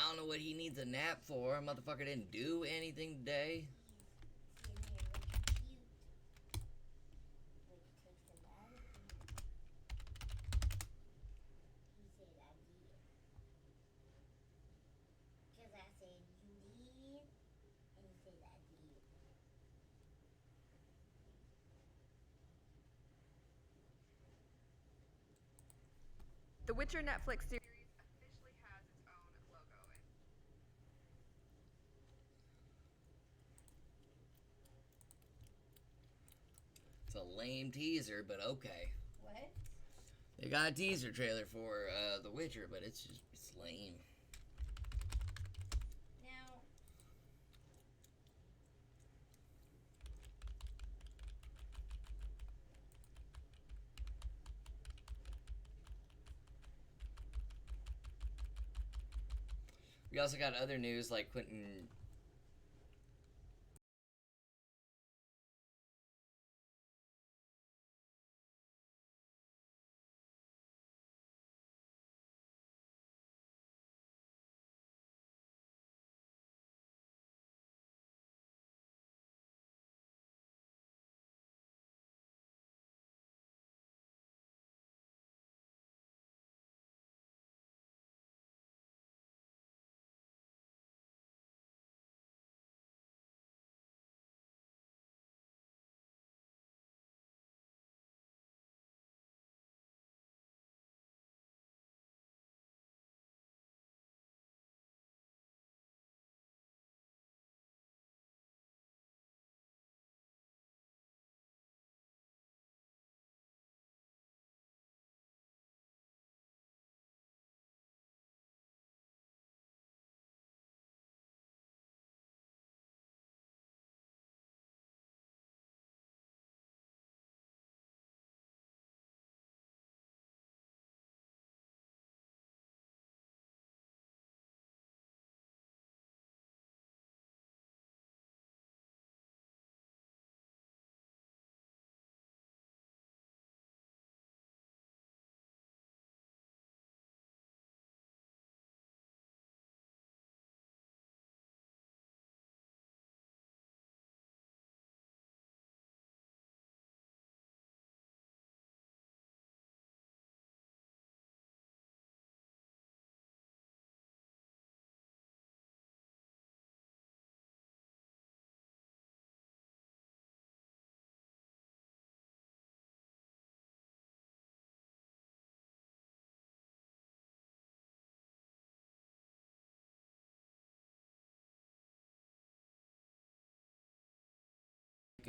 don't know what he needs a nap for. Motherfucker didn't do anything today. The Witcher Netflix series officially has its own logo. It's a lame teaser, but okay. What? They got a teaser trailer for The Witcher, but it's lame. Now, We also got other news like Quentin.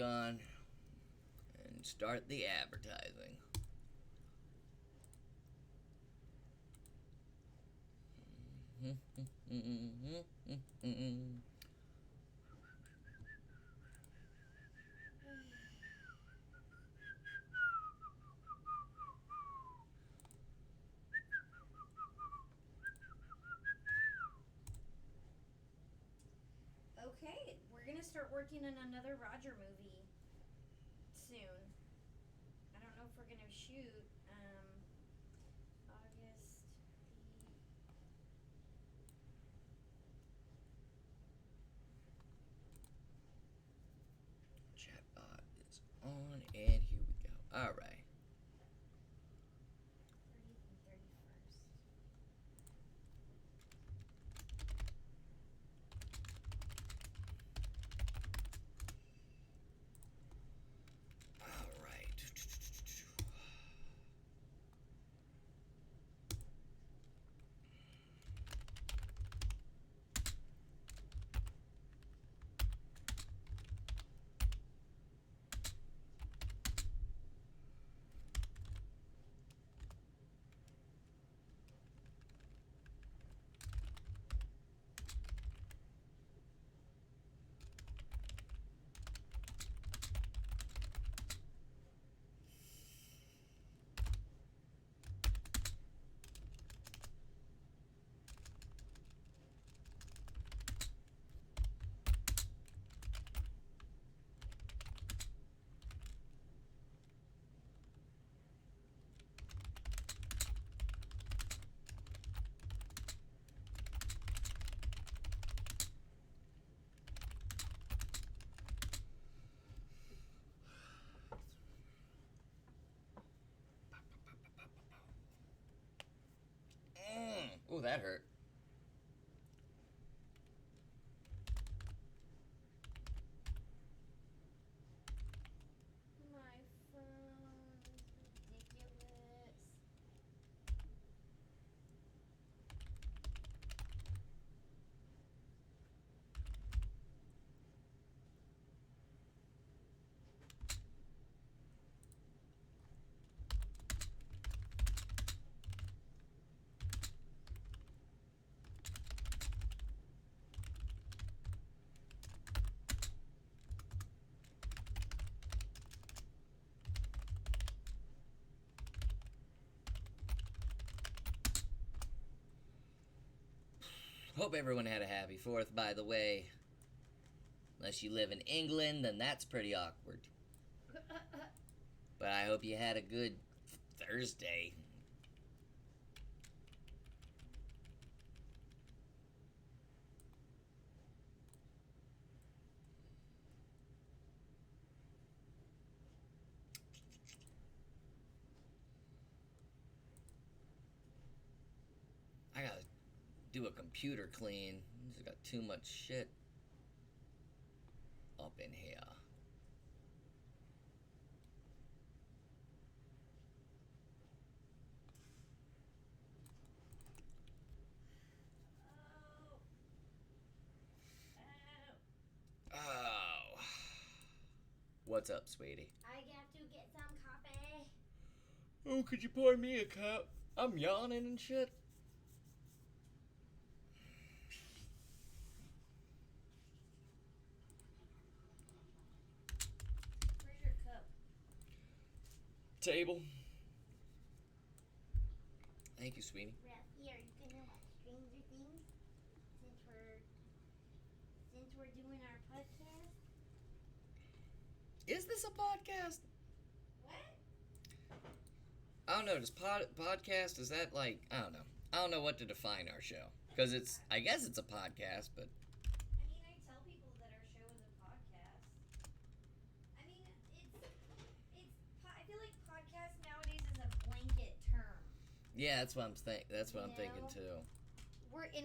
On and start the advertising. okay, we're gonna start working on another Roger movie soon. I don't know if we're gonna shoot August the Chatbot is on, and here we go. All right. 30th and 31st. All right. that hurt. My phone is ridiculous. Hope everyone had a happy 4th, by the way. Unless you live in England, then that's pretty awkward. But I hope you had a good Thursday. I gotta do a computer clean. Just got too much shit up in here. Oh. What's up, sweetie? I have to get some coffee. Oh, could you pour me a cup? I'm yawning and shit. Where's your cup? Table. Thank you, sweetie. Ralphie, are you gonna watch Stranger Things since we're doing our podcast? Is this a podcast? What? I don't know. Does podcast, is that like, I don't know. I don't know what to define our show. Because I guess it's a podcast, but. I mean, I tell people that our show is a podcast. I mean, I feel like podcast nowadays is a blanket term. Yeah, that's what I'm thinking know? too.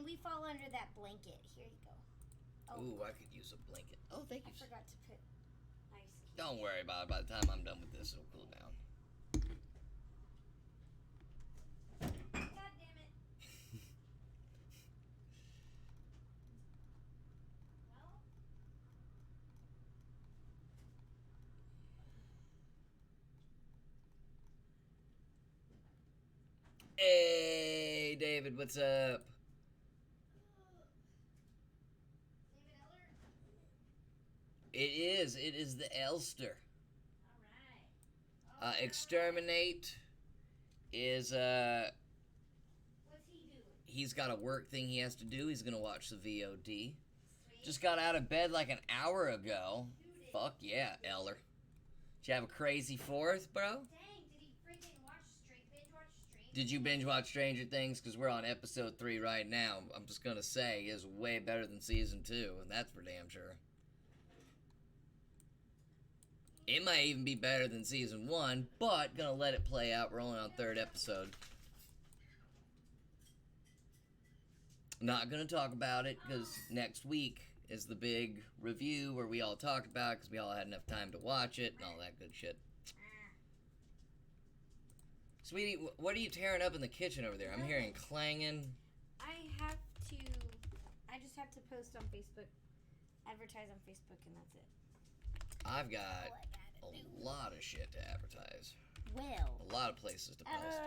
We fall under that blanket. Here you go. Oh, Ooh, I could use a blanket. Oh, thank I you. forgot to put ice cubes. Don't worry about it. By the time I'm done with this, it'll cool down. God damn it. Well, Hey, David, what's up? David Eller. It is the Elster. All right. Exterminate is, What's he doing? he's got a work thing he has to do. He's gonna watch the VOD. Sweet. Just got out of bed like an hour ago. Dude, Fuck yeah, Eller. Did you have a crazy 4th, bro? Dang, did he freaking binge watch Stranger? Did you binge watch Stranger Things? Because we're on episode 3 right now. I'm just gonna say is way better than season 2, and that's for damn sure. It might even be better than season 1, but gonna let it play out. We're only on 3rd episode. Not gonna talk about it because next week is the big review where we all talk about it because we all had enough time to watch it and all that good shit. Sweetie, what are you tearing up in the kitchen over there? I'm hearing clanging. I just have to post on Facebook, advertise on Facebook, and that's it. I've got a lot of shit to advertise. Well, A lot of places to post.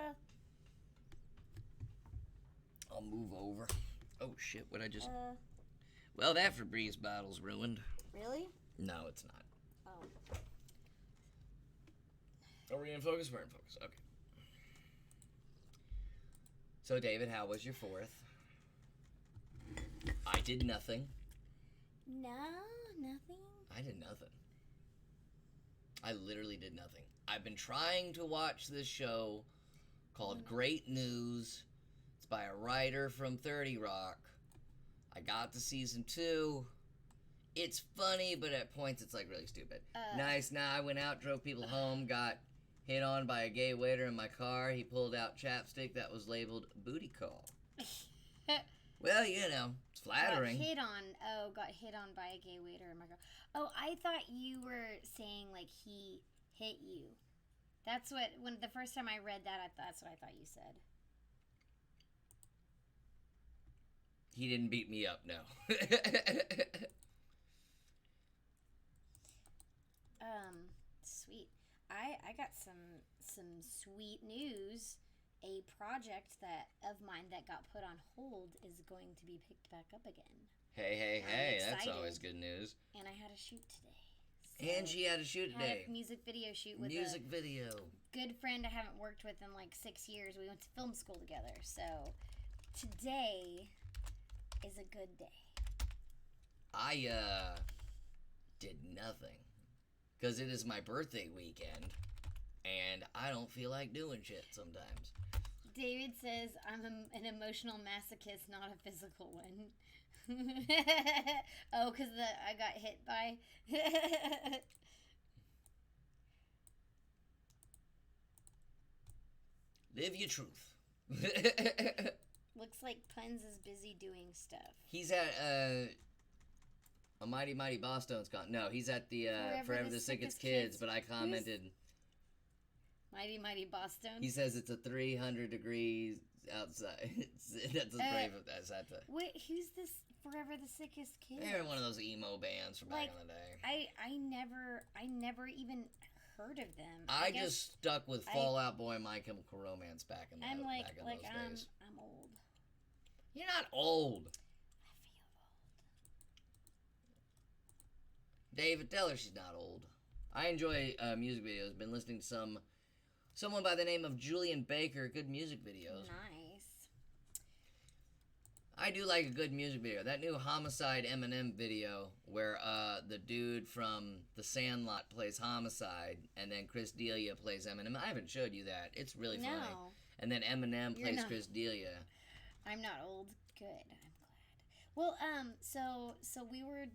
I'll move over. Oh shit, what I just... Well, that Febreze bottle's ruined. really? No, it's not. Oh. Are we in focus? We're in focus. Okay. So, David, how was your 4th? I did nothing. No, nothing. I did nothing. I literally did nothing. I've been trying to watch this show called Great News. It's by a writer from 30 Rock. I got to season 2. It's funny, but at points it's like really stupid. Nice. Now I went out, drove people home, got hit on by a gay waiter in my car. He pulled out chapstick that was labeled booty call. Well, you know, it's flattering. Got hit on by a gay waiter in my girl. Oh, I thought you were saying like he hit you. That's what when the first time I read that, that's what I thought you said. He didn't beat me up, no. Sweet. I got some sweet news. A project of mine that got put on hold is going to be picked back up again. Hey, I'm that's excited. always good news. And I had a shoot today. And she had a shoot Had today. a music video shoot with Music a video. good friend I haven't worked with in like 6 years. We went to film school together. So today is a good day. I did nothing because it is my birthday weekend and I don't feel like doing shit sometimes. David says I'm an emotional masochist, not a physical one. Oh, because I got hit by. Live your truth. Looks like Puns is busy doing stuff. He's at a Mighty Mighty Boston's No, he's at the Forever the Sickest Kids, but I commented. Mighty Mighty Boston. He says it's a 300 degrees outside. That's as brave as that. Wait, who's this Forever the Sickest Kids? They're one of those emo bands from back in the day. I never even heard of them. I just stuck with Fall Out Boy and My Chemical Romance back in I'm back in those days. I'm old. You're not old. I feel old. David, tell her she's not old. I enjoy music videos. Been listening to someone by the name of Julian Baker. Good music videos. Nice. I do like a good music video. That new Homicide Eminem video where the dude from The Sandlot plays Homicide and then Chris D'Elia plays Eminem. I haven't showed you that. It's really funny. No. And then Eminem plays Chris D'Elia. I'm not old. Good. I'm glad. Well, so we were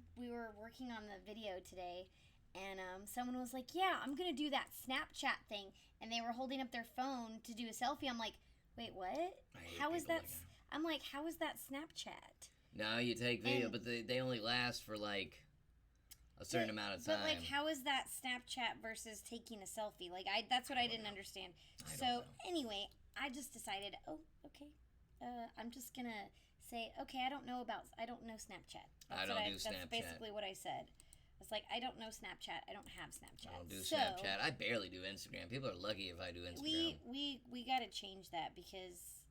working on the video today, and someone was like, "Yeah, I'm gonna do that Snapchat thing," and they were holding up their phone to do a selfie. I'm like, "Wait, what? How is that?" I'm like, "How is that Snapchat?" No, you take video, but they only last for like a certain amount of time. But like, how is that Snapchat versus taking a selfie? Like, that's what I didn't understand. So anyway, I just decided, okay. I'm just gonna say, okay, I don't know Snapchat. I don't do Snapchat. That's basically what I said. It's like, I don't know Snapchat. I don't have Snapchat. I don't do Snapchat. I barely do Instagram. People are lucky if I do Instagram. We gotta change that because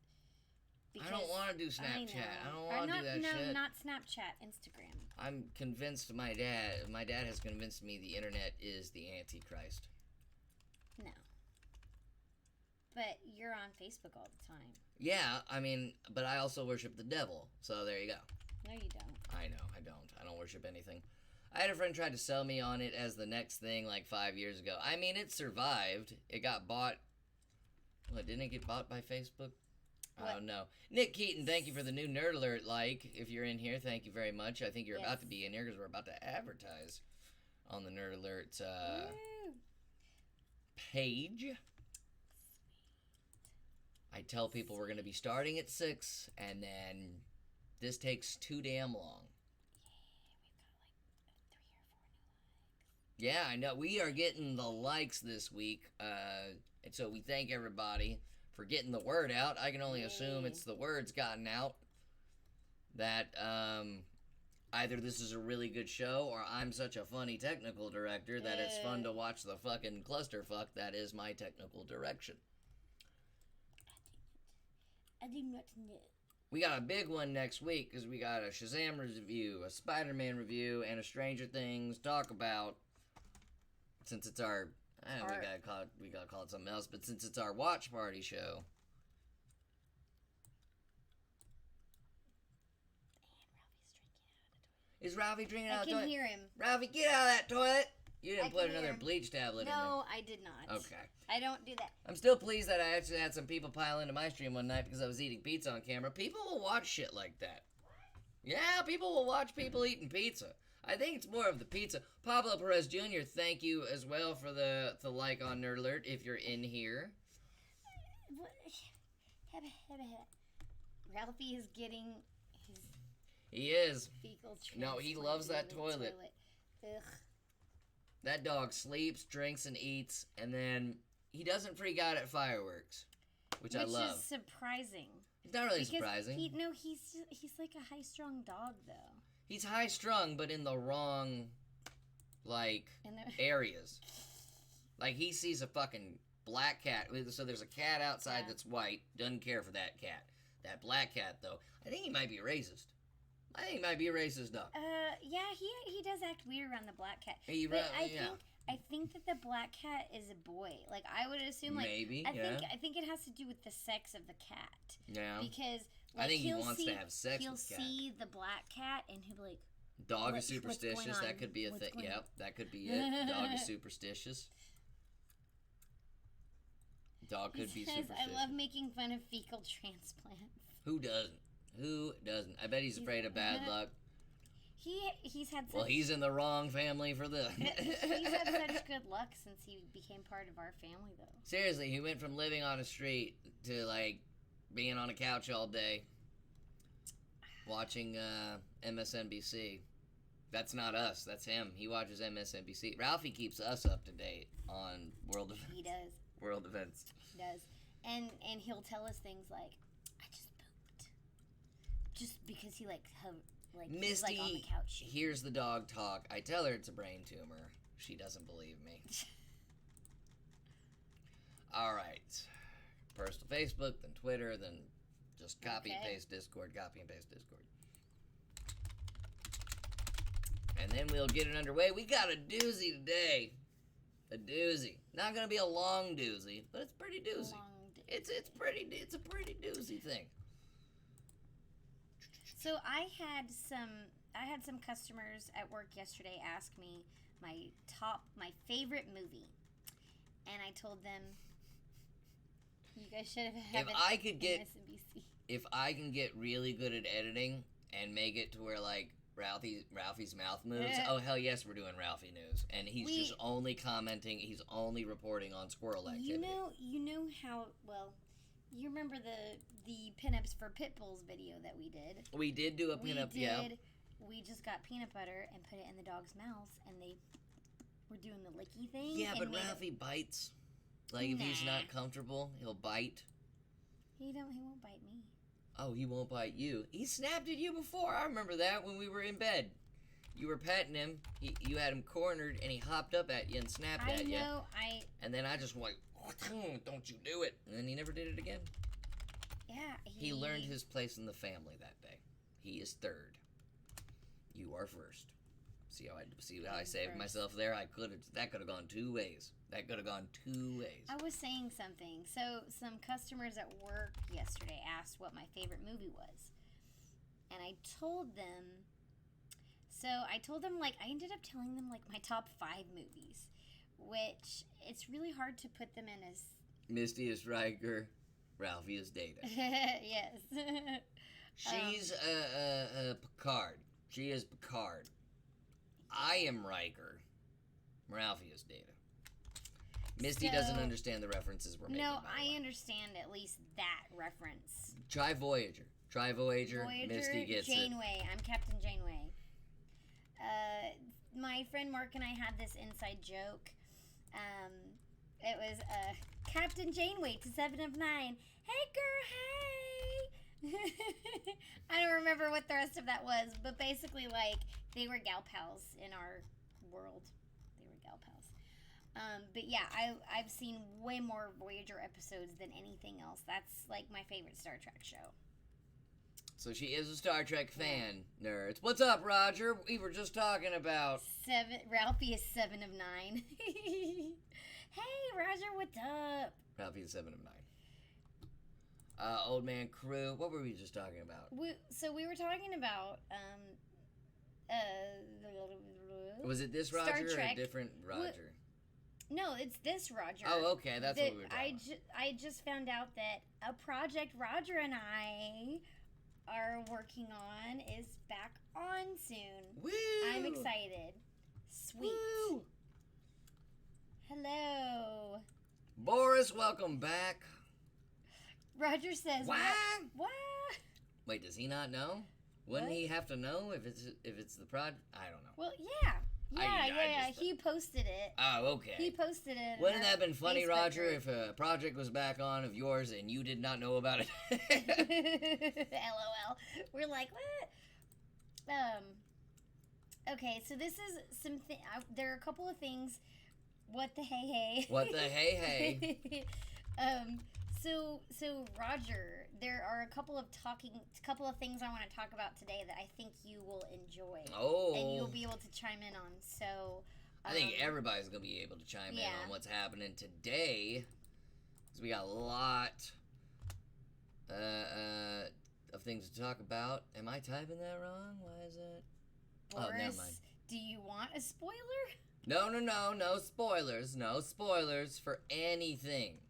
I don't want to do Snapchat. I don't want to do that shit. No, not Snapchat. Instagram. I'm convinced my dad has convinced me the internet is the Antichrist. No. But you're on Facebook all the time. Yeah, I mean, but I also worship the devil, so there you go. No, you don't. I know, I don't. I don't worship anything. I had a friend try to sell me on it as the next thing like 5 years ago. I mean, it survived. It got bought. What, didn't it get bought by Facebook? I don't know. Nick Keaton, thank you for the new Nerd Alert like. If you're in here, thank you very much. I think you're about to be in here because we're about to advertise on the Nerd Alert page. I tell people we're going to be starting at 6, and then this takes too damn long. Yeah, I know. We are getting the likes this week, and so we thank everybody for getting the word out. I can only assume it's the word's gotten out that either this is a really good show or I'm such a funny technical director that it's fun to watch the fucking clusterfuck that is my technical direction. I do not know. We got a big one next week because we got a Shazam review, a Spider-Man review, and a Stranger Things talk about. Since it's our, we gotta call it something else. But since it's our watch party show, is Ralphie drinking out of the toilet? I can hear him. Ralphie, get out of that toilet! You didn't put another hear him. bleach tablet in there. No, I did not. Okay. I don't do that. I'm still pleased that I actually had some people pile into my stream one night because I was eating pizza on camera. People will watch shit like that. Yeah, people will watch people eating pizza. I think it's more of the pizza. Pablo Perez Jr., thank you as well for the like on Nerd Alert if you're in here. Ralphie is getting his He is. fecal No, he transplant loves that in the toilet. Ugh. That dog sleeps, drinks, and eats, and then he doesn't freak out at fireworks, which I love. Which is surprising. It's not really Because surprising. he's like a high-strung dog, though. He's high strung, but in the wrong, like, And the, areas. Like, he sees a fucking black cat. So there's a cat outside Yeah. that's white. Doesn't care for that cat. That black cat, though, I think he might be racist. I think he might be a racist dog. yeah, he does act weird around the black cat. He But yeah. I think that the black cat is a boy. Like I would assume, like Maybe, I yeah. think it has to do with the sex of the cat. Yeah. Because I like, think he he'll wants see, to have sex He'll with cat. see the black cat and he'll be like, Dog What- is what's going superstitious. on? That could be a What's thing. going on? Yep, that could be it. Dog is superstitious. Dog could he be says, superstitious. I love making fun of fecal transplants. Who doesn't? Who doesn't? I bet he's afraid of bad luck. He's had such, Well, he's in the wrong family for this. he's had such good luck since he became part of our family, though. Seriously, he went from living on a street to, like, being on a couch all day watching MSNBC. That's not us. That's him. He watches MSNBC. Ralphie keeps us up to date on world events. He does. World events. He does. And he'll tell us things like, I just pooped. Just because he like he's Misty like on the couch. hears the dog talk. I tell her it's a brain tumor. She doesn't believe me. All right. Personal Facebook, then Twitter, then just copy and Okay. paste Discord, copy and paste Discord. And then we'll get it underway. We got a doozy today. A doozy. Not gonna be a long doozy, but it's pretty doozy. It's a pretty doozy thing. So I had some customers at work yesterday ask me my favorite movie, and I told them you guys should have had If I could get MSNBC. if I can get really good at editing and make it to where like Ralphie's mouth moves, oh hell yes, we're doing Ralphie news, and he's just only commenting, he's only reporting on squirrel activity. You know how well. You remember the pinups for Pitbull's video that we did? We did do a pinup, yeah. We just got peanut butter and put it in the dog's mouths, and they were doing the licky thing. Yeah, and but made it- Ralphie bites. Like if he's Nah. not comfortable, he'll bite. He won't bite me. Oh, he won't bite you. He snapped at you before. I remember that when we were in bed. You were petting him. You had him cornered, and he hopped up at you and snapped I at you. know. And then I just went, don't you do it. And then he never did it again. Yeah. He learned his place in the family that day. He is third. You are first. See how I saved first. myself there? That could have gone two ways. I was saying something. So some customers at work yesterday asked what my favorite movie was, and I told them. So I told them I ended up telling them my top 5 movies, which it's really hard to put them in as. Misty is Riker. Ralphie is Data. Yes. She's Picard. She is Picard. I am Riker. Ralphie is Data. Misty doesn't So- understand the references we're making. No, by the I way. understand at least that reference. Try Voyager. Voyager. Misty gets it. Janeway. I'm Captain Janeway. My friend Mark and I had this inside joke. It was Captain Janeway to 7 of 9. Hey, girl, hey! I don't remember what the rest of that was, but basically, they were gal pals in our world. They were gal pals. But yeah, I've seen way more Voyager episodes than anything else. That's my favorite Star Trek show. So she is a Star Trek fan, nerds. What's up, Roger? We were just talking about... Ralphie is 7 of 9. Hey, Roger, what's up? Ralphie is 7 of 9. Old Man Crew. What were we just talking about? We were talking about Was it this Star Roger or a Trek. different Roger? No, it's this Roger. Oh, okay. That's what we were talking about. I just found out that a project Roger and I are working on is back on soon. Woo! I'm excited. Sweet. Woo! Hello. Boris, welcome back. Roger says, Why? What? Wait, does he not know? Wouldn't What? he have to know if it's the prod? I don't know. Well, yeah. I just- He posted it. Oh, okay. He posted it. in Wouldn't our that have been funny, Facebook Roger, group. if a project was back on of yours and you did not know about it? LOL. We're like, what? Okay, so this is something. There are a couple of things. What the hey? What the hey? So Roger, there are a couple of things I want to talk about today that I think you will enjoy. Oh. And you'll be able to chime in on. So. I think everybody's going to be able to chime in on what's happening today. Because we got a lot of things to talk about. Am I typing that wrong? Why is it? Boris, oh, never mind. Do you want a spoiler? No spoilers. No spoilers for anything.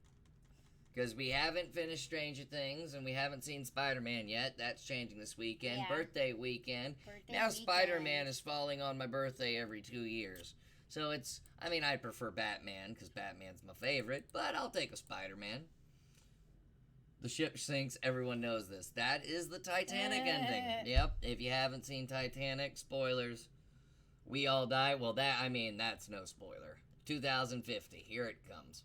Because we haven't finished Stranger Things and we haven't seen Spider-Man yet. That's changing this weekend. Yeah. Birthday weekend. Birthday Now weekend. Spider-Man is falling on my birthday every 2 years. So I prefer Batman because Batman's my favorite, but I'll take a Spider-Man. The ship sinks, everyone knows this. That is the Titanic ending. Yep, if you haven't seen Titanic, spoilers. We all die. Well, that's no spoiler. 2050, here it comes.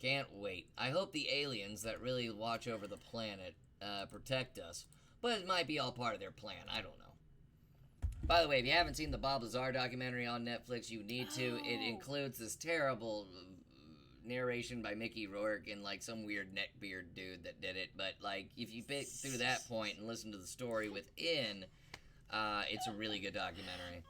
Can't wait. I hope the aliens that really watch over the planet protect us, but it might be all part of their plan. I don't know. By the way, if you haven't seen the Bob Lazar documentary on Netflix, you need to. It includes this terrible narration by Mickey Rourke and like some weird neckbeard dude that did it. But like, if you pick through that point and listen to the story within, it's a really good documentary.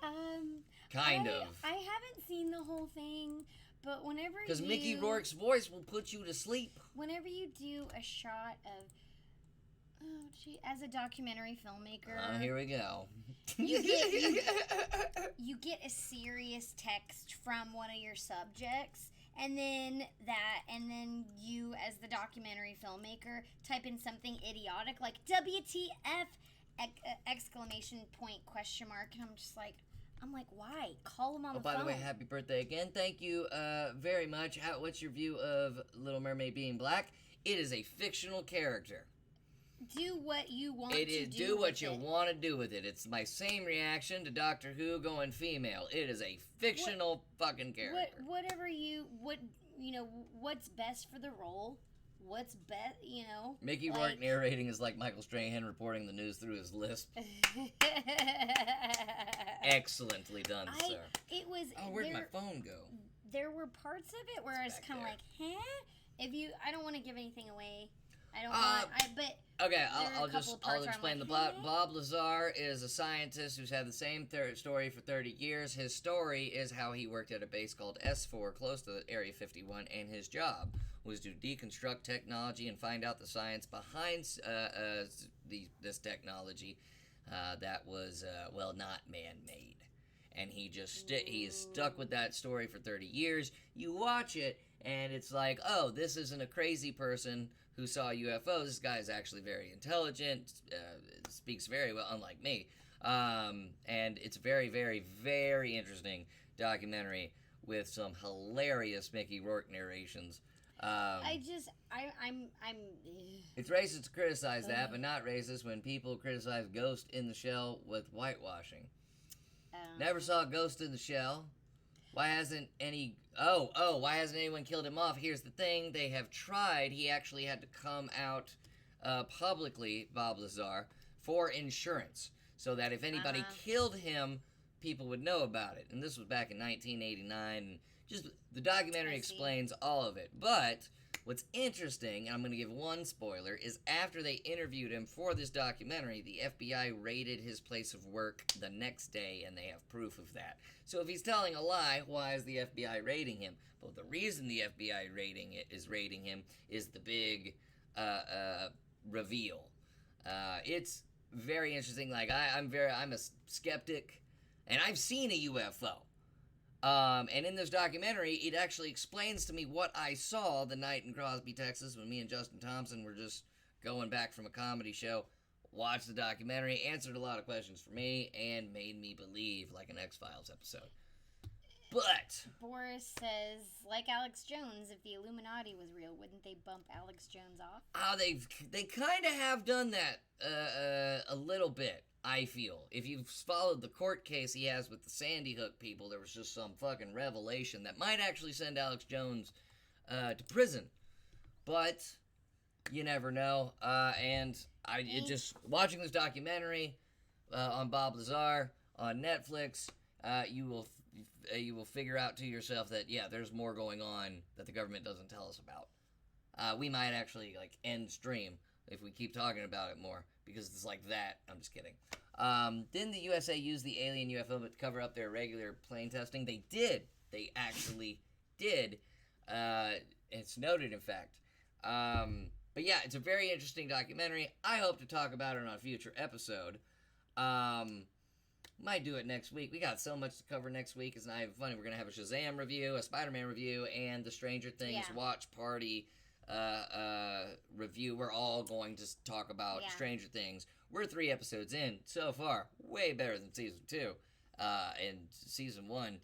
Kind of. I haven't seen the whole thing, but whenever Because Mickey Rourke's voice will put you to sleep. Whenever you do a shot of, as a documentary filmmaker, Here we go. you get a serious text from one of your subjects, and then you, as the documentary filmmaker, type in something idiotic like WTF exclamation point question mark, and I'm like, why? Call him on the phone. By the way, happy birthday again. Thank you very much. What's your view of Little Mermaid being black? It is a fictional character. Do what you want to do. It is do what you want to do with it. It's my same reaction to Doctor Who going female. It is a fictional fucking character. What's best for the role? What's best, Mickey Rourke narrating is like Michael Strahan reporting the news through his lisp. Excellently done, sir. It was. Where'd my phone go? There were parts of it where I was back kind of there. like, huh? I don't want to give anything away. I don't want. Okay, there are a I'll couple parts where I'm explain like, the plot. Bob Lazar is a scientist who's had the same story for 30 years. His story is how he worked at a base called S4 close to Area 51, and his job was to deconstruct technology and find out the science behind this technology that was, not man-made. And he just he is stuck with that story for 30 years. You watch it, and it's like, oh, this isn't a crazy person who saw UFOs. This guy is actually very intelligent, speaks very well, unlike me. And it's very, very, very interesting documentary with some hilarious Mickey Rourke narrations. It's racist to criticize that, but not racist when people criticize Ghost in the Shell with whitewashing. Never saw Ghost in the Shell. Why hasn't anyone killed him off? Here's the thing, they have tried. He actually had to come out publicly, Bob Lazar, for insurance, so that if anybody killed him, people would know about it. And this was back in 1989, and just the documentary explains all of it. But what's interesting, and I'm going to give one spoiler, is after they interviewed him for this documentary, the FBI raided his place of work the next day, and they have proof of that. So if he's telling a lie, why is the FBI raiding him? But the reason the FBI is raiding him is the big reveal. It's very interesting. Like I'm a skeptic, and I've seen a UFO. And in this documentary, it actually explains to me what I saw the night in Crosby, Texas, when me and Justin Thompson were just going back from a comedy show. Watched the documentary, answered a lot of questions for me, and made me believe like an X-Files episode. But Boris says, like Alex Jones, if the Illuminati was real, wouldn't they bump Alex Jones off? they kind of have done that a little bit. I feel if you've followed the court case he has with the Sandy Hook people, there was just some fucking revelation that might actually send Alex Jones to prison. But you never know. And just watching this documentary on Bob Lazar on Netflix, you will figure out to yourself that there's more going on that the government doesn't tell us about. We might actually end stream if we keep talking about it more because it's like that. I'm just kidding. Didn't the USA use the alien UFO to cover up their regular plane testing? They did. They actually did. It's noted, in fact. But yeah, it's a very interesting documentary. I hope to talk about it on a future episode. Might do it next week. We got so much to cover next week. It's not even funny. We're going to have a Shazam review, a Spider-Man review, and the Stranger Things watch party review. We're all going to talk about Stranger Things. We're 3 episodes in so far. Way better than season 2. And season 1,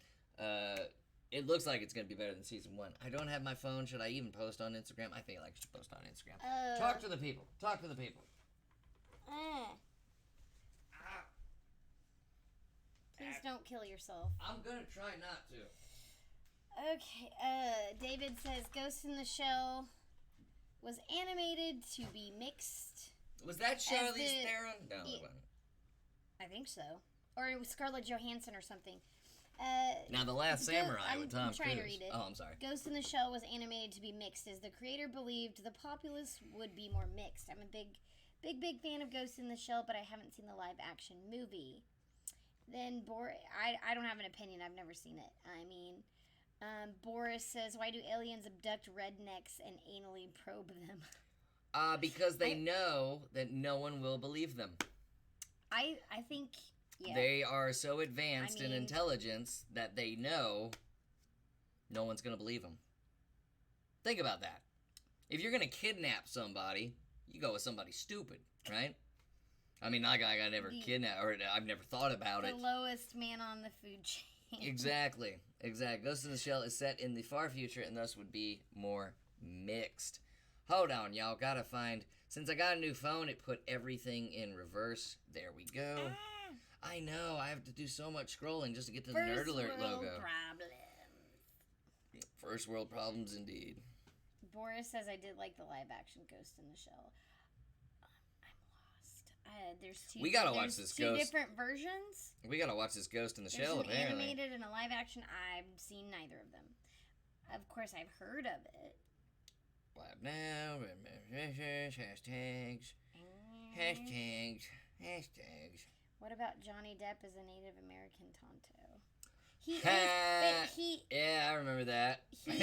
it looks like it's going to be better than season 1. I don't have my phone. Should I even post on Instagram? I feel like I should post on Instagram. Talk to the people. Talk to the people. Please don't kill yourself. I'm going to try not to. Okay, David says Ghost in the Shell was animated to be mixed. Was that Charlize Theron? No, it wasn't. I think so. Or it was Scarlett Johansson or something. Now, The Last Samurai with Tom I'm trying Cruise. to read it. Oh, I'm sorry. Ghost in the Shell was animated to be mixed, as the creator believed the populace would be more mixed. I'm a big fan of Ghost in the Shell, but I haven't seen the live-action movie. Then I don't have an opinion. I've never seen it. I mean, Boris says, why do aliens abduct rednecks and anally probe them? Because they know that no one will believe them. I think, yeah. They are so advanced in intelligence that they know no one's going to believe them. Think about that. If you're going to kidnap somebody, you go with somebody stupid, right? I mean, I never kidnapped, or I've never thought about it. The lowest man on the food chain. Exactly. Ghost in the Shell is set in the far future and thus would be more mixed. Hold on, y'all. Gotta find... Since I got a new phone, it put everything in reverse. There we go. I know. I have to do so much scrolling just to get to the Nerd Alert logo. First world problems, indeed. Boris says I did like the live-action Ghost in the Shell. There's two. We gotta watch this two different versions. We gotta watch this Ghost in the Shell. There's an apparently animated and a live action. I've seen neither of them. Of course, I've heard of it. Live now. Hashtags. What about Johnny Depp as a Native American Tonto? Yeah, I remember that. He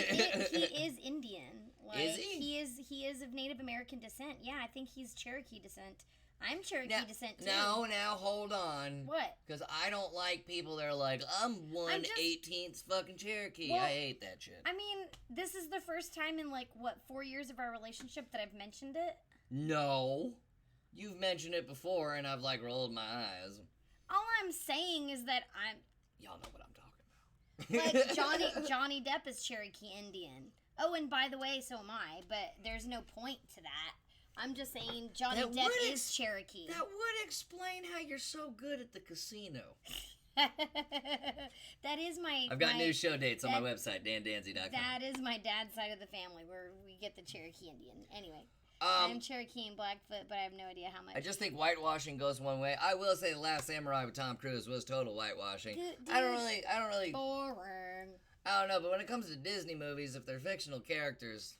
is Indian. Is he? He is of Native American descent. Yeah, I think he's Cherokee descent. I'm Cherokee descent too. Now hold on. What? Because I don't like people that are like, I'm 1/18th fucking Cherokee. Well, I hate that shit. I mean, this is the first time in 4 years of our relationship that I've mentioned it? No. You've mentioned it before and I've rolled my eyes. All I'm saying is that Y'all know what I'm talking about. Johnny Depp is Cherokee Indian. Oh, and by the way, so am I, but there's no point to that. I'm just saying Johnny Depp is Cherokee. That would explain how you're so good at the casino. That is my... I've got new show dates on my website, dandanzy.com. That is my dad's side of the family, where we get the Cherokee Indian. Anyway, I'm Cherokee and Blackfoot, but I have no idea how much. I just think whitewashing goes one way. I will say The Last Samurai with Tom Cruise was total whitewashing. Dude, I don't really... Boring. I don't know, but when it comes to Disney movies, if they're fictional characters...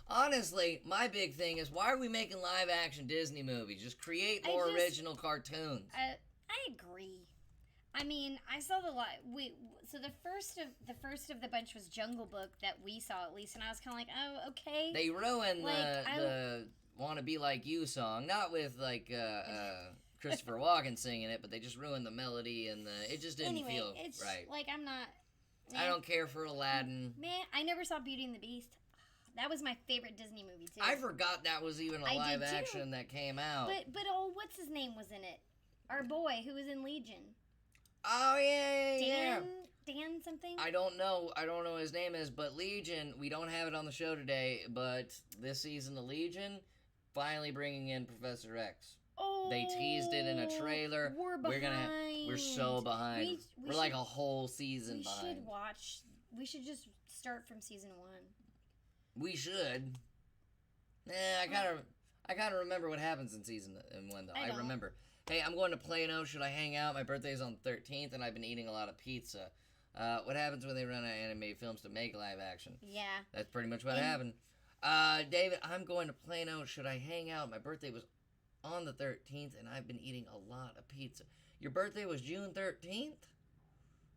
Honestly, my big thing is, why are we making live-action Disney movies? Just create more original cartoons. I agree. I mean, I saw so the first of the bunch was Jungle Book that we saw, at least, and I was kind of like, oh, okay. They ruined the "Wanna Be Like You" song, not with Christopher Walken singing it, but they just ruined the melody and it just didn't feel right. I'm not. Man, I don't care for Aladdin. Man, I never saw Beauty and the Beast. That was my favorite Disney movie, too. I forgot that was even a live action that came out. But what's his name was in it? Our boy who was in Legion. Oh, yeah. Dan something? I don't know what his name is, but Legion, we don't have it on the show today, but this season of Legion, finally bringing in Professor X. Oh, They teased it in a trailer. We're behind. We're so behind. We're like a whole season we behind. We should just start from season 1. We should. I kind of remember what happens in season 1 though. I don't. Remember. Hey, I'm going to Plano. Should I hang out? My birthday's on the 13th, and I've been eating a lot of pizza. What happens when they run out of animated films to make live action? Yeah. That's pretty much what happened. David, I'm going to Plano. Should I hang out? My birthday was on the 13th, and I've been eating a lot of pizza. Your birthday was June 13th?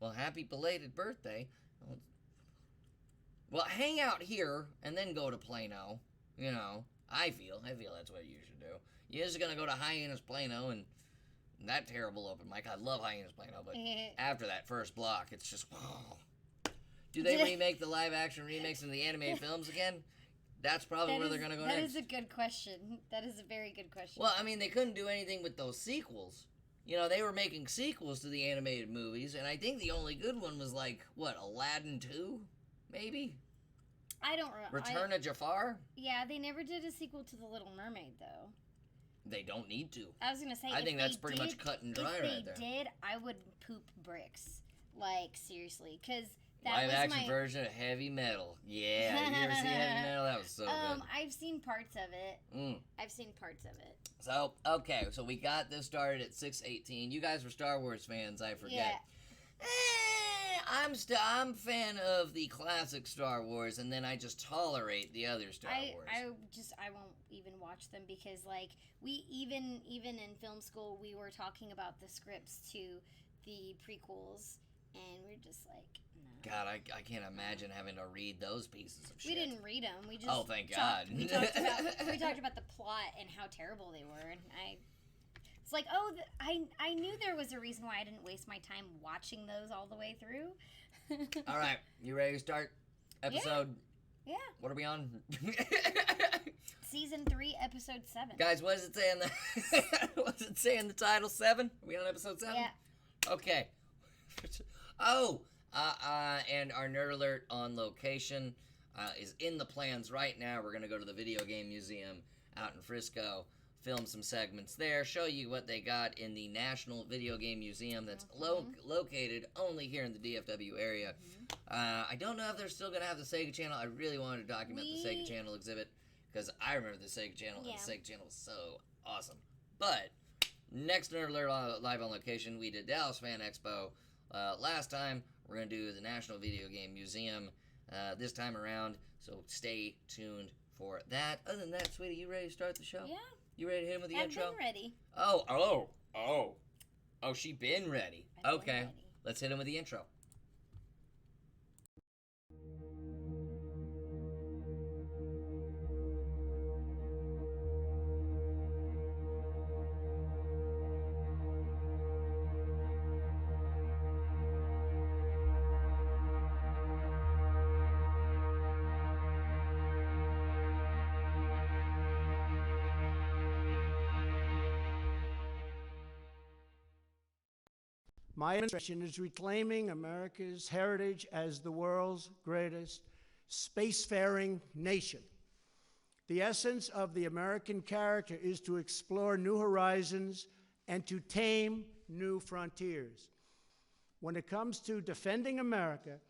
Well, happy belated birthday. Well, hang out here and then go to Plano. You know, I feel that's what you should do. You're just gonna go to Hyenas Plano and that terrible open mic. I love Hyenas Plano, but after that first block, it's just. Do they remake the live action remakes into the animated films again? That's probably where they're gonna go next. That is a good question. That is a very good question. Well, I mean, they couldn't do anything with those sequels. You know, they were making sequels to the animated movies, and I think the only good one was like, what, Aladdin 2? Maybe? I don't remember. Return of Jafar? Yeah, they never did a sequel to The Little Mermaid, though. They don't need to. I was going to say, I think that's pretty much cut and dry right there. If they did, I would poop bricks. Like, seriously. Because that live was action version of Heavy Metal. Yeah, you ever see Heavy Metal? That was so good. I've seen parts of it. I've seen parts of it. So, okay, so we got this started at 6:18. You guys were Star Wars fans, I forget. Yeah. I'm a fan of the classic Star Wars, and then I just tolerate the other Star Wars. I won't even watch them because, like, we even in film school we were talking about the scripts to the prequels, and we're just like, no. God, I can't imagine having to read those pieces of shit. We didn't read them. We just thank God. We talked about the plot and how terrible they were, and it's like, I knew there was a reason why I didn't waste my time watching those all the way through. All right, you ready to start episode? Yeah. What are we on? Season 3, episode 7. Guys, what does it say in the what does it say in the title? 7? Are we on episode 7? Yeah. Okay. And our Nerd Alert on location is in the plans right now. We're gonna go to the Video Game Museum out in Frisco, film some segments there, show you what they got in the National Video Game Museum that's located only here in the DFW area. I don't know if they're still going to have the Sega Channel. I really wanted to document the Sega Channel exhibit because I remember the Sega Channel, and the Sega Channel was so awesome. But next Nerd Alert live on location, we did Dallas Fan Expo. Last time, we're going to do the National Video Game Museum this time around, so stay tuned for that. Other than that, sweetie, you ready to start the show? Yeah. You ready to hit him with the intro? I've been ready. Oh, she been ready. I've been ready. Let's hit him with the intro. My administration is reclaiming America's heritage as the world's greatest spacefaring nation. The essence of the American character is to explore new horizons and to tame new frontiers. When it comes to defending America,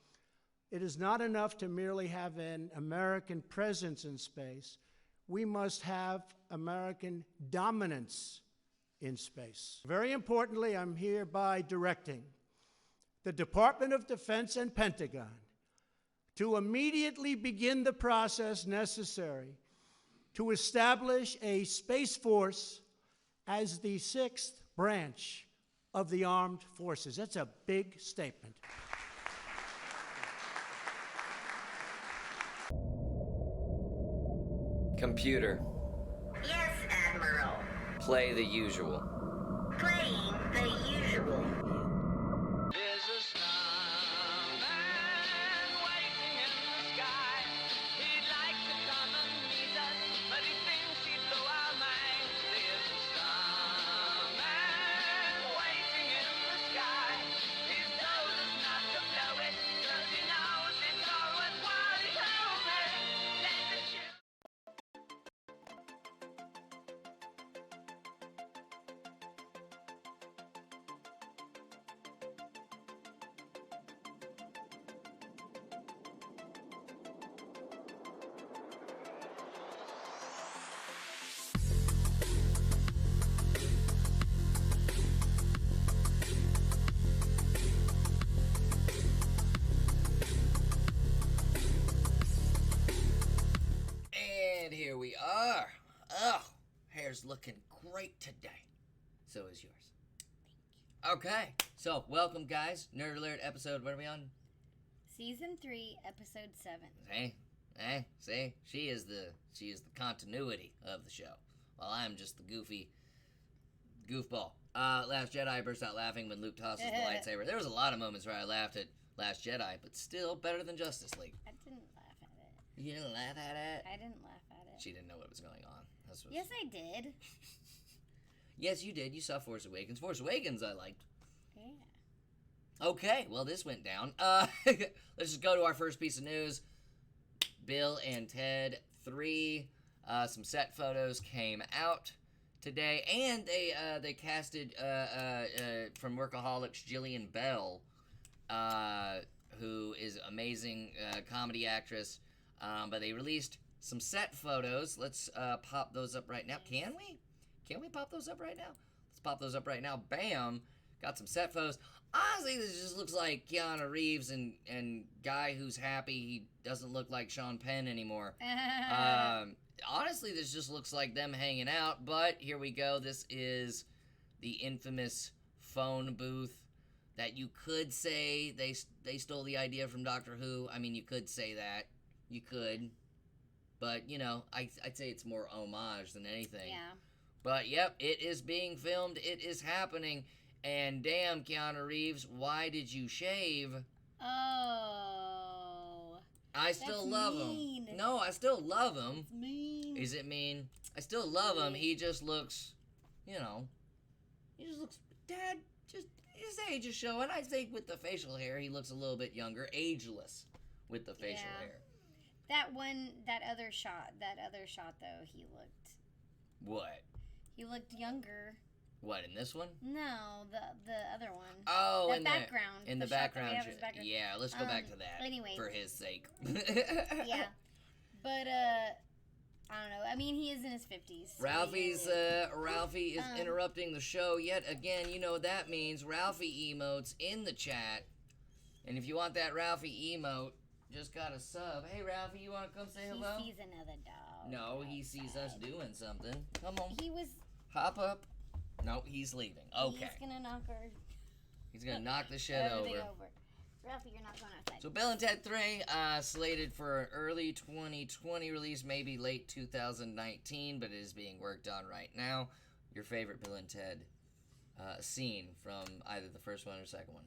it is not enough to merely have an American presence in space. We must have American dominance in space. Very importantly, I'm hereby directing the Department of Defense and Pentagon to immediately begin the process necessary to establish a Space Force as the 6th branch of the armed forces. That's a big statement. Computer. Yes, Admiral. Play the usual. Playing the usual. There's a starman waiting in the sky. He'd like to come and meet us, but he thinks he'd blow our minds. There's a starman waiting in the sky. He's told us not to blow looking great today. So is yours. Okay, so welcome, guys. Nerd Alert episode. What are we on? Season 3, episode 7. See, she is the continuity of the show, while I'm just the goofy goofball. Last Jedi, I burst out laughing when Luke tosses the lightsaber. There was a lot of moments where I laughed at Last Jedi, but still better than Justice League. I didn't laugh at it. You didn't laugh at it? I didn't laugh at it. She didn't know what was going on. Yes, I did. Yes, you did. You saw Force Awakens. Force Awakens I liked. Yeah. Okay, well, this went down. Let's just go to our first piece of news. Bill and Ted 3. Some set photos came out today, and they casted from Workaholics Jillian Bell, who is an amazing comedy actress. But they released some set photos. Let's pop those up right now. Can we? Can we pop those up right now? Let's pop those up right now. Bam! Got some set photos. Honestly, this just looks like Keanu Reeves and guy who's happy he doesn't look like Sean Penn anymore. Honestly, this just looks like them hanging out, but here we go. This is the infamous phone booth that you could say they stole the idea from Doctor Who. I mean, you could say that. You could. But, you know, I'd say it's more homage than anything. Yeah. But, yep, it is being filmed. It is happening. And damn, Keanu Reeves, why did you shave? Oh. I still love mean. him. No, I still love him. It's mean. Is it mean? I still love him. He just looks, you know, Dad, just his age is showing. I think with the facial hair, he looks a little bit younger, ageless with the facial hair. That other shot though, he looked. What? He looked younger. What, in this one? No, the other one. Oh, in the background. In the shot that we background. have is background. Yeah, let's go back to that. Anyway. For his sake. Yeah. But I don't know. I mean, he is in his 50s. Ralphie is interrupting the show yet again. You know what that means. Ralphie emotes in the chat. And if you want that Ralphie emote, just gotta sub. Hey, Ralphie, you wanna come say hello? He sees another dog. No, he sees us doing something. Come on. He was. Hop up. No, he's leaving. Okay. He's gonna knock the shit everything over. over. Ralphie, you're not going outside. So Bill and Ted 3, slated for an early 2020 release, maybe late 2019, but it is being worked on right now. Your favorite Bill and Ted scene from either the first one or second one?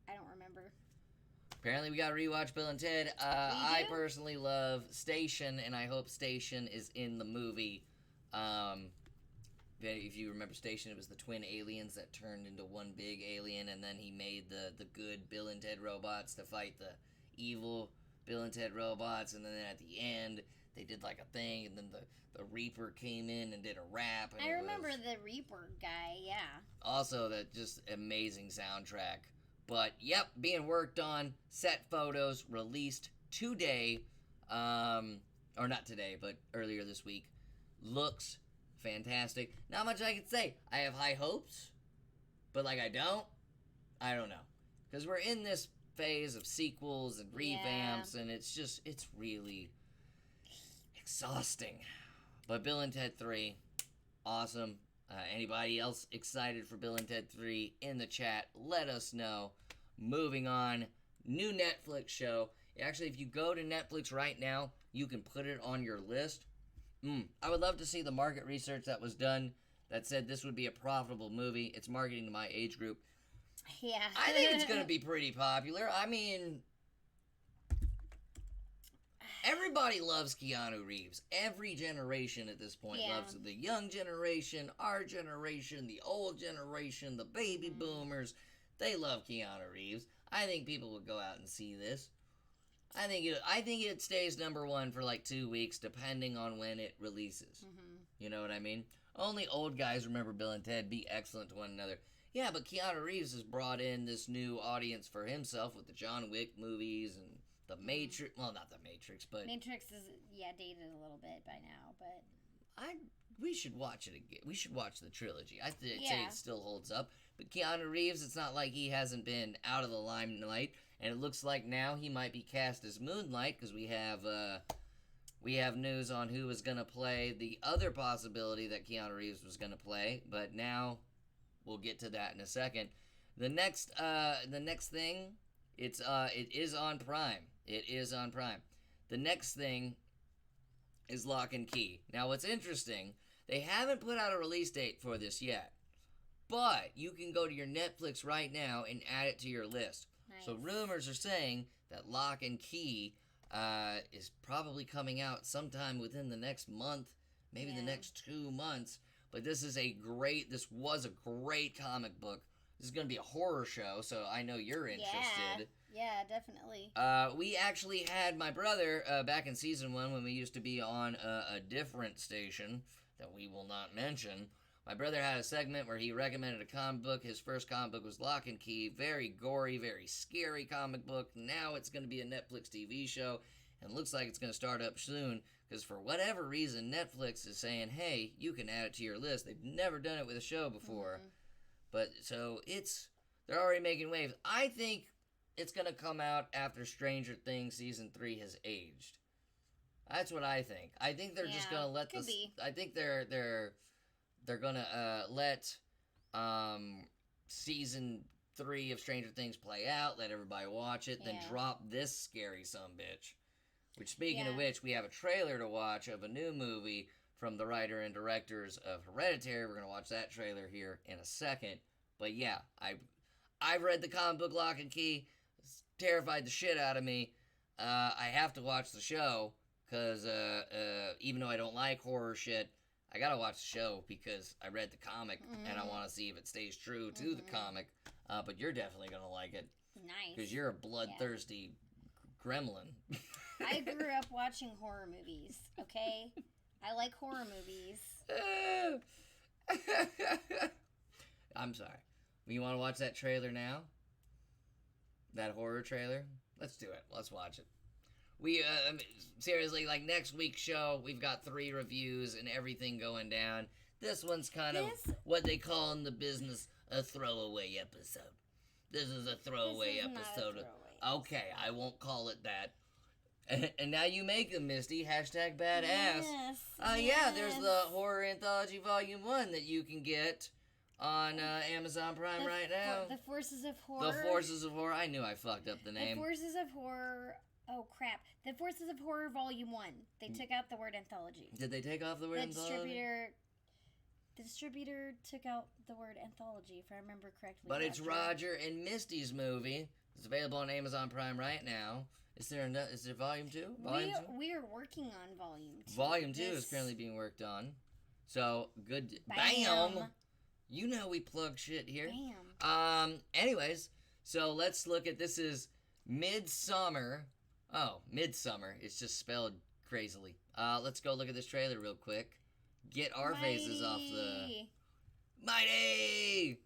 I don't remember. Apparently we gotta rewatch Bill and Ted. I personally love Station, and I hope Station is in the movie. If you remember Station, it was the twin aliens that turned into one big alien, and then he made the good Bill and Ted robots to fight the evil Bill and Ted robots, and then at the end, they did like a thing, and then the Reaper came in and did a rap. And I remember the Reaper guy, yeah. Also, that just amazing soundtrack. But, yep, being worked on, set photos released today, or not today, but earlier this week. Looks fantastic. Not much I can say. I have high hopes, but like I don't know. Because we're in this phase of sequels and revamps, and it's really exhausting. But Bill and Ted 3, awesome. Anybody else excited for Bill and Ted 3 in the chat, let us know. Moving on, new Netflix show. Actually, if you go to Netflix right now, you can put it on your list. I would love to see the market research that was done that said this would be a profitable movie. It's marketing to my age group. Yeah. I think it's going to be pretty popular. I mean, everybody loves Keanu Reeves. Every generation at this point loves it. The young generation, our generation, the old generation, the baby boomers. They love Keanu Reeves. I think people would go out and see this. I think it stays number one for like 2 weeks, depending on when it releases. Mm-hmm. You know what I mean? Only old guys remember Bill and Ted. Be excellent to one another. Yeah, but Keanu Reeves has brought in this new audience for himself with the John Wick movies and the Matrix. Well, not the Matrix, but Matrix is dated a little bit by now, but we should watch it again. We should watch the trilogy. I'd say it still holds up. But Keanu Reeves, it's not like he hasn't been out of the limelight. And it looks like now he might be cast as Moonlight, because we have we have news on who is going to play the other possibility that Keanu Reeves was going to play, but now we'll get to that in a second. The next thing, it is on Prime. It is on Prime. The next thing is Lock and Key. Now, what's interesting, they haven't put out a release date for this yet, but you can go to your Netflix right now and add it to your list. Nice. So rumors are saying that Lock and Key is probably coming out sometime within the next month, maybe the next 2 months. But this was a great comic book. This is going to be a horror show, so I know you're interested. Yeah, definitely. We actually had my brother back in season 1 when we used to be on a different station that we will not mention. My brother had a segment where he recommended a comic book. His first comic book was Lock and Key. Very gory, very scary comic book. Now it's going to be a Netflix TV show, and looks like it's going to start up soon, because for whatever reason, Netflix is saying, hey, you can add it to your list. They've never done it with a show before. Mm-hmm. But, so, they're already making waves. I think it's going to come out after Stranger Things Season 3 has aged. That's what I think. I think they're just going to let could this... be. I think they're gonna let season 3 of Stranger Things play out, let everybody watch it, then Yeah. drop this scary sumbitch. Which, speaking of Yeah. which, we have a trailer to watch of a new movie from the writer and directors of Hereditary. We're gonna watch that trailer here in a second. But yeah, I've read the comic book Lock and Key. It's terrified the shit out of me. I have to watch the show because even though I don't like horror shit, I gotta watch the show because I read the comic and I want to see if it stays true to the comic. But you're definitely gonna like it Nice. because you're a bloodthirsty gremlin. I grew up watching horror movies, okay? I like horror movies. I'm sorry. You want to watch that trailer now? That horror trailer? Let's do it. Let's watch it. We, seriously, like next week's show, we've got 3 reviews and everything going down. This one's kind of what they call in the business a throwaway episode. This is a throwaway This is not a episode. throwaway Okay, I won't call it that. And now you make them, Misty. Hashtag badass. Yes. Yeah, there's the Horror Anthology Volume 1 that you can get on Amazon Prime right now. The Forces of Horror. The Forces of Horror. I knew I fucked up the name. The Forces of Horror. Oh, crap. The Forces of Horror Volume 1. They took out the word anthology. Did they take off the word anthology? The distributor took out the word anthology, if I remember correctly. But it's Roger and Misty's movie. It's available on Amazon Prime right now. Is there Volume 2? Volume 2? We are working on Volume 2. Volume 2 is currently being worked on. So, good. Bam. You know we plug shit here. Bam. Anyways, so let's look at, this is Midsummer. Oh, Midsummer. It's just spelled crazily. Let's go look at this trailer real quick. Get our faces off the... Mighty!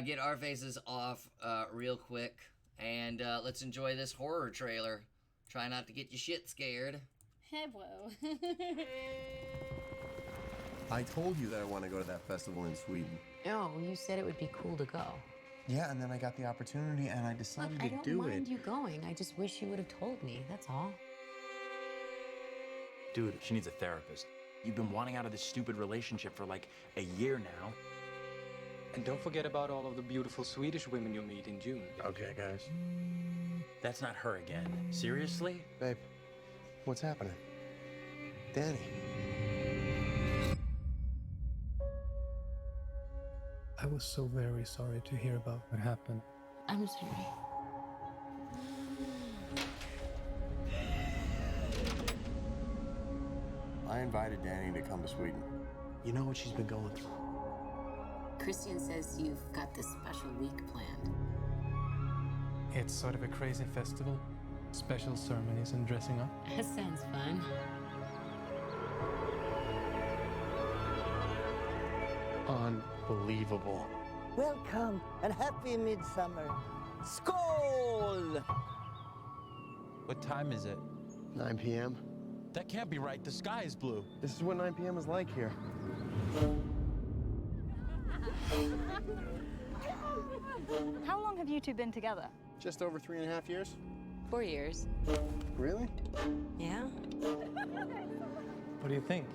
Get our faces off real quick. And let's enjoy this horror trailer. Try not to get your shit scared. Whoa. I told you that I want to go to that festival in Sweden. No, you said it would be cool to go. Yeah, and then I got the opportunity and I decided Look, to I do don't it. mind you going. I just wish you would have told me, that's all. Dude, she needs a therapist. You've been wanting out of this stupid relationship for like a year now. And don't forget about all of the beautiful Swedish women you'll meet in June. Okay, guys. That's not her again. Seriously? Babe, what's happening? Danny. I was so very sorry to hear about what happened. I'm sorry. I invited Danny to come to Sweden. You know what she's been going through. Christian says you've got this special week planned. It's sort of a crazy festival. Special ceremonies and dressing up. That sounds fun. Unbelievable. Welcome and happy midsummer. Skål! What time is it? 9 p.m. That can't be right. The sky is blue. This is what 9 p.m. is like here. How long have you two been together? Just over 3.5 years. 4 years. Really? Yeah? What do you think?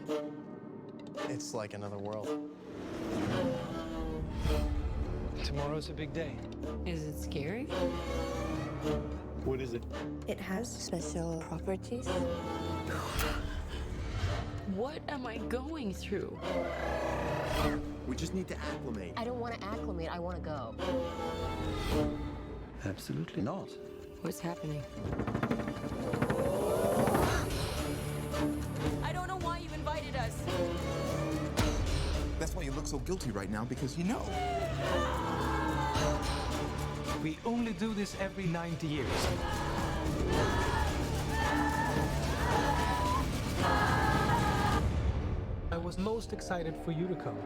It's like another world. Tomorrow's a big day. Is it scary? What is it? It has special properties. What am I going through? We just need to acclimate. I don't want to acclimate, I want to go. Absolutely not. What's happening? I don't know why you invited us. That's why you look so guilty right now, because you know. We only do this every 90 years. I was most excited for you to come.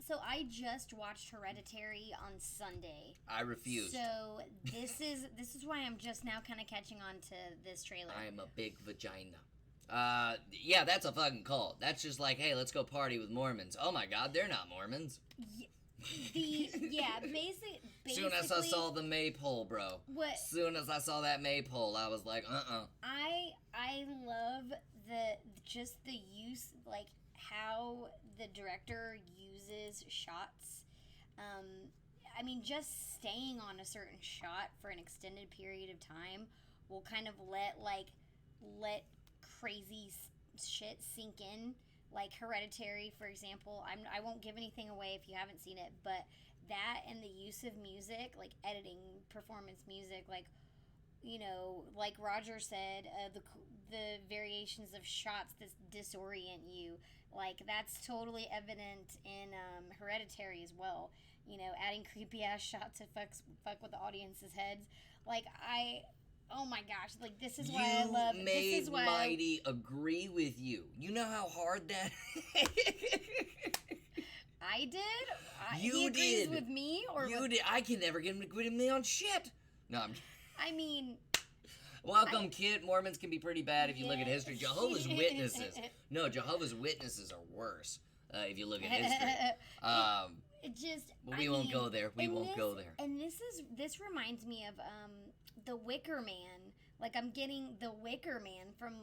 So I just watched Hereditary on Sunday. I refuse. So this is why I'm just now kind of catching on to this trailer. I am a big vagina. Yeah, that's a fucking cult. That's just like, hey, let's go party with Mormons. Oh my God, they're not Mormons. Basically. Soon as I saw the maypole, bro. What? Soon as I saw that maypole, I was like, I love the use, like how the director uses shots. I mean, just staying on a certain shot for an extended period of time will kind of let crazy shit sink in. Like Hereditary, for example. I won't give anything away if you haven't seen it, but that and the use of music, like editing, performance music, like, you know, like Roger said, the variations of shots that disorient you, like that's totally evident in Hereditary as well. You know, adding creepy ass shots to fuck with the audience's heads. Like oh my gosh, like this is why I love. This is why Mighty agree with you. You know how hard that. I did. You he agrees did with me, or you did. I can never get him to agree with me on shit. No, I mean. Welcome, kid. Mormons can be pretty bad if you look at history. Jehovah's Witnesses. No, Jehovah's Witnesses are worse if you look at history. We won't go there. We won't go there. And this reminds me of the Wicker Man. Like I'm getting the Wicker Man from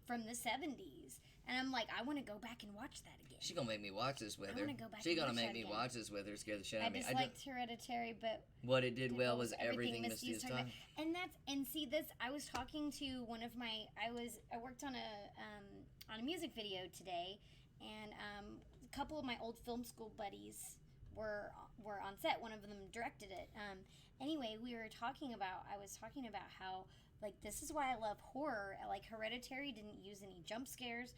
the 70s, and I'm like, I want to go back and watch that again. She gonna make me watch this with her. I want to go back. She and gonna watch make that me again. watch this with her. Scare the shit out of me. I disliked Hereditary, but what it did well was everything Misty has done. And see this. I was talking to one of my. I worked on a music video today, and a couple of my old film school buddies were on set. One of them directed it. Anyway, I was talking about how, like, this is why I love horror. Like, Hereditary didn't use any jump scares.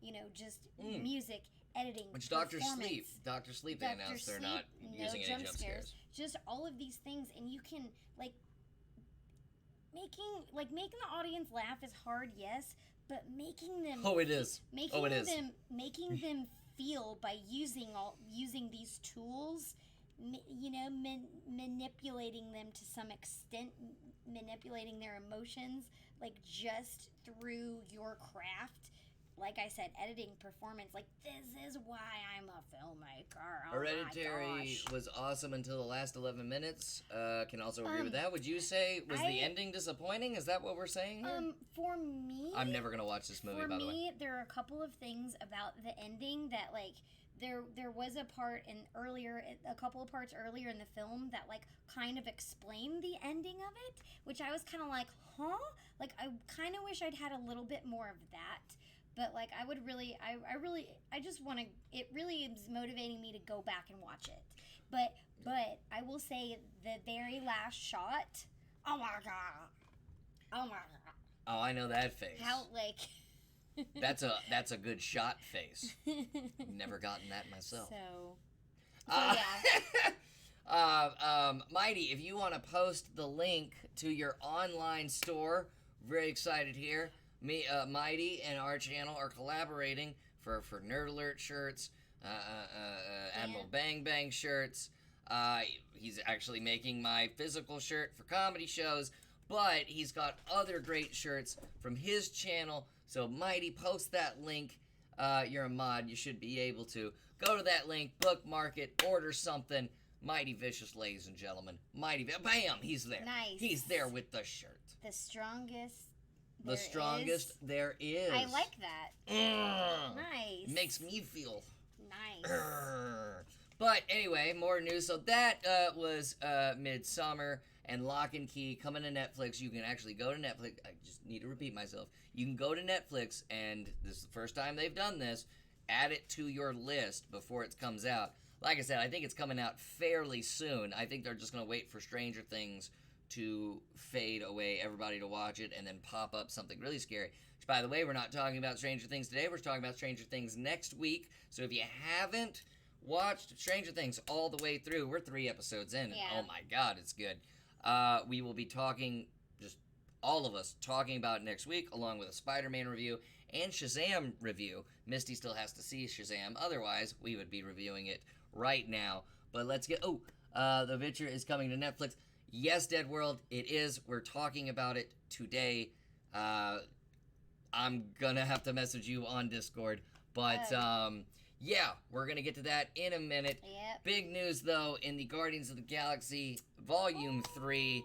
You know, just music, editing, which Dr. Sleep, they announced they're not using any jump scares. Just all of these things, and you can, like, making the audience laugh is hard, yes, but making them making them feel by using these tools, you know, manipulating them to some extent, manipulating their emotions, like just through your craft. Like I said, editing, performance, like this is why I'm a filmmaker. Oh Hereditary was awesome until the last 11 minutes. Can also agree with that. Would you say was the ending disappointing? Is that what we're saying here? For me, I'm never gonna watch this movie. By the way, for me, there are a couple of things about the ending that, like, there was a couple of parts earlier in the film that, like, kind of explained the ending of it, which I was kind of like, huh? Like, I kind of wish I'd had a little bit more of that. But, like, I just want to, it really is motivating me to go back and watch it. But I will say the very last shot, oh my God. Oh, I know that face. How, like... That's a good shot face. Never gotten that myself. Yeah. Mighty, if you want to post the link to your online store, very excited here. Me, Mighty, and our channel are collaborating for Nerd Alert shirts, Admiral Bang Bang shirts. He's actually making my physical shirt for comedy shows. but he's got other great shirts from his channel. So Mighty, post that link. You're a mod, you should be able to. Go to that link, bookmark it, order something. Mighty Vicious, ladies and gentlemen. Bam, he's there. Nice. He's there with the shirt. The strongest. The strongest there is. I like that. Nice. Makes me feel nice. But anyway, more news. So that was Midsummer and Lock and Key coming to Netflix. You can actually go to Netflix. I just need to repeat myself. You can go to Netflix, and this is the first time they've done this. Add it to your list before it comes out. Like I said, I think it's coming out fairly soon. I think they're just going to wait for Stranger Things to fade away, everybody to watch it, and then pop up something really scary. Which, by the way, we're not talking about Stranger Things today. We're talking about Stranger Things next week. So if you haven't watched Stranger Things all the way through, we're 3 episodes in, and oh my god, it's good. We will be talking, just all of us, talking about it next week, along with a Spider-Man review and Shazam review. Misty still has to see Shazam, otherwise we would be reviewing it right now. But let's get, The Witcher is coming to Netflix. Yes, Dead World, it is. We're talking about it today. I'm gonna have to message you on Discord, but yeah, we're gonna get to that in a minute. Yep. Big news though, in the Guardians of the Galaxy Volume 3,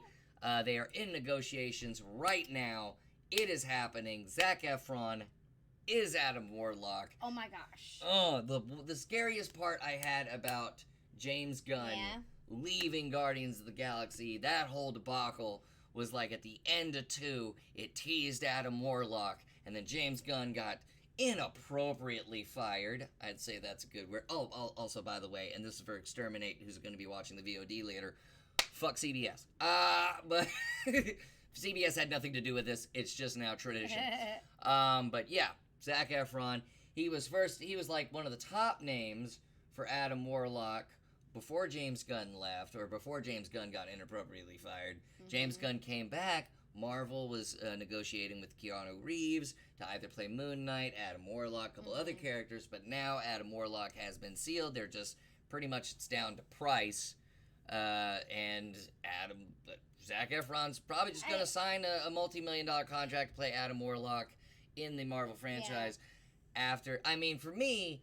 they are in negotiations right now. It is happening. Zac Efron is Adam Warlock. Oh my gosh. Oh, the scariest part I had about James Gunn leaving Guardians of the Galaxy, that whole debacle was like at the end of 2, it teased Adam Warlock, and then James Gunn got inappropriately fired. I'd say that's a good word. Oh, also, by the way, and this is for Exterminate, who's going to be watching the VOD later, fuck CBS. But CBS had nothing to do with this. It's just now tradition. But yeah, Zac Efron, he was like one of the top names for Adam Warlock before James Gunn left, or before James Gunn got inappropriately fired. James Gunn came back. Marvel was negotiating with Keanu Reeves to either play Moon Knight, Adam Warlock, a couple other characters, but now Adam Warlock has been sealed. They're just pretty much, it's down to price. And Zac Efron's probably just going to sign a multi-million-dollar contract to play Adam Warlock in the Marvel franchise. After, I mean, for me,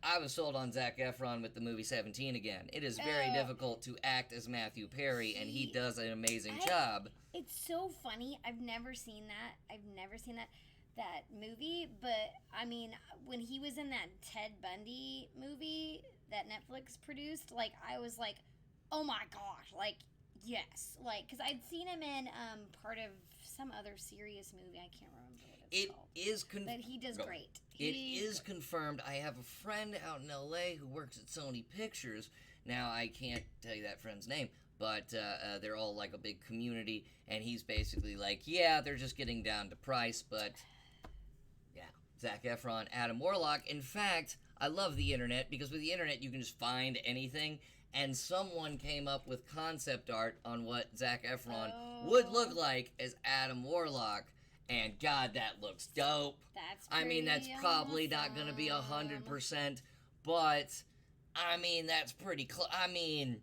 I was sold on Zac Efron with the movie 17 again. It is very difficult to act as Matthew Perry, and he does an amazing job. It's so funny. I've never seen that movie, but I mean, when he was in that Ted Bundy movie that Netflix produced, like, I was like, oh my gosh, like, yes, like, because I'd seen him in part of some other serious movie. I can't remember what it's called. It is but he does great. It is confirmed. I have a friend out in LA who works at Sony Pictures. Now, I can't tell you that friend's name, but they're all like a big community, and he's basically like, yeah, they're just getting down to price, but yeah, Zac Efron, Adam Warlock. In fact, I love the internet, because with the internet, you can just find anything, and someone came up with concept art on what Zac Efron would look like as Adam Warlock. And God, that looks dope. I mean, that's probably not going to be 100%, but I mean, that's pretty close. I mean,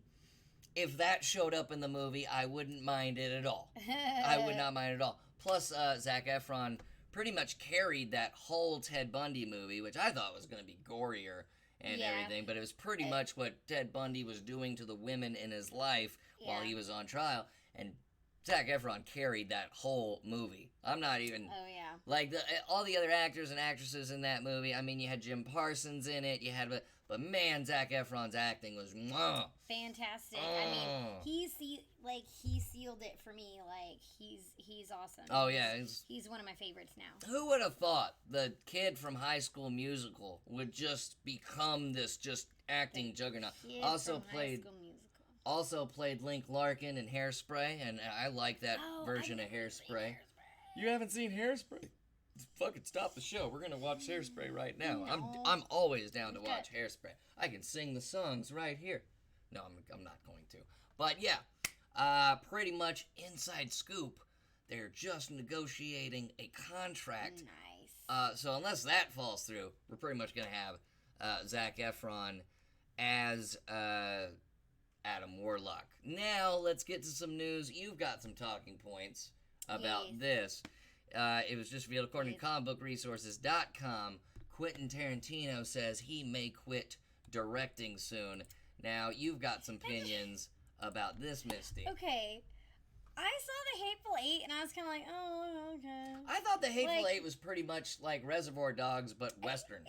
if that showed up in the movie, I wouldn't mind it at all. I would not mind it at all. Plus, Zac Efron pretty much carried that whole Ted Bundy movie, which I thought was going to be gorier and everything, but it was pretty much what Ted Bundy was doing to the women in his life while he was on trial, and Zac Efron carried that whole movie. I'm not even... Oh, yeah. Like, all the other actors and actresses in that movie, I mean, you had Jim Parsons in it, you had... But man, Zac Efron's acting was... Fantastic. I mean, he sealed it for me. Like, he's awesome. Oh, yeah. He's one of my favorites now. Who would have thought the kid from High School Musical would just become this just acting juggernaut? Also played Link Larkin in Hairspray, and I like that version of Hairspray. You haven't seen Hairspray? Fucking stop the show. We're gonna watch Hairspray right now. No. I'm always down to watch Hairspray. I can sing the songs right here. No, I'm not going to. But yeah, pretty much inside scoop. They're just negotiating a contract. Nice. So unless that falls through, we're pretty much gonna have Zac Efron as Adam Warlock. Now, let's get to some news. You've got some talking points about this. It was just revealed according to comicbookresources.com. Quentin Tarantino says he may quit directing soon. Now, you've got some opinions about this, Misty. Okay. I saw The Hateful Eight, and I was kind of like, oh, okay. I thought The Hateful Eight was pretty much like Reservoir Dogs, but Western.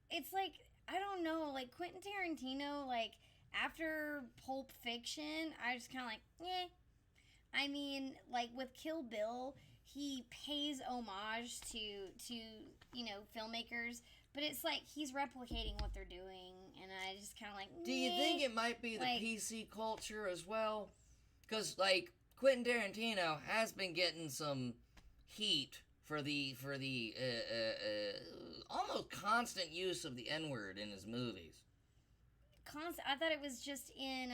It's like, I don't know, like Quentin Tarantino, like, after Pulp Fiction, I was kind of like, eh. I mean, like, with Kill Bill, he pays homage to you know, filmmakers, but it's like he's replicating what they're doing, and I just kind of like, Do you think it might be the PC culture as well? Because, like, Quentin Tarantino has been getting some heat for the almost constant use of the N-word in his movies. I thought it was just in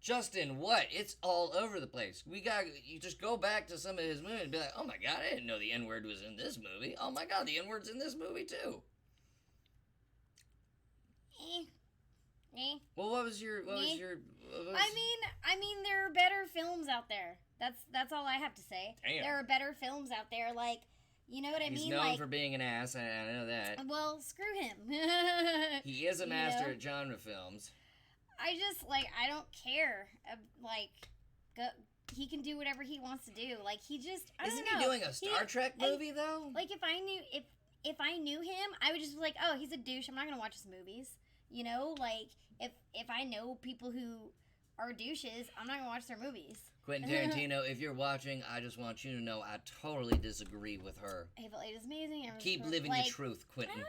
Just in what? It's all over the place. You just go back to some of his movies and be like, oh my god, I didn't know the N-word was in this movie. Oh my god, the N-word's in this movie too. Well, what was your? I mean, there are better films out there. That's all I have to say. Damn. There are better films out there, like, you know what I mean? He's known like, for being an ass, I know that. Well, screw him. He is a master at genre films. I just, like, I don't care. He can do whatever he wants to do. Like, he just, I don't know. Isn't he doing a Star Trek movie, though? Like, if I knew him, I would just be like, oh, he's a douche. I'm not gonna watch his movies. You know, like, if I know people who are douches, I'm not gonna watch their movies. Quentin Tarantino, if you're watching, I just want you to know I totally disagree with her. Hateful Eight is amazing. Keep living your truth, Quentin. I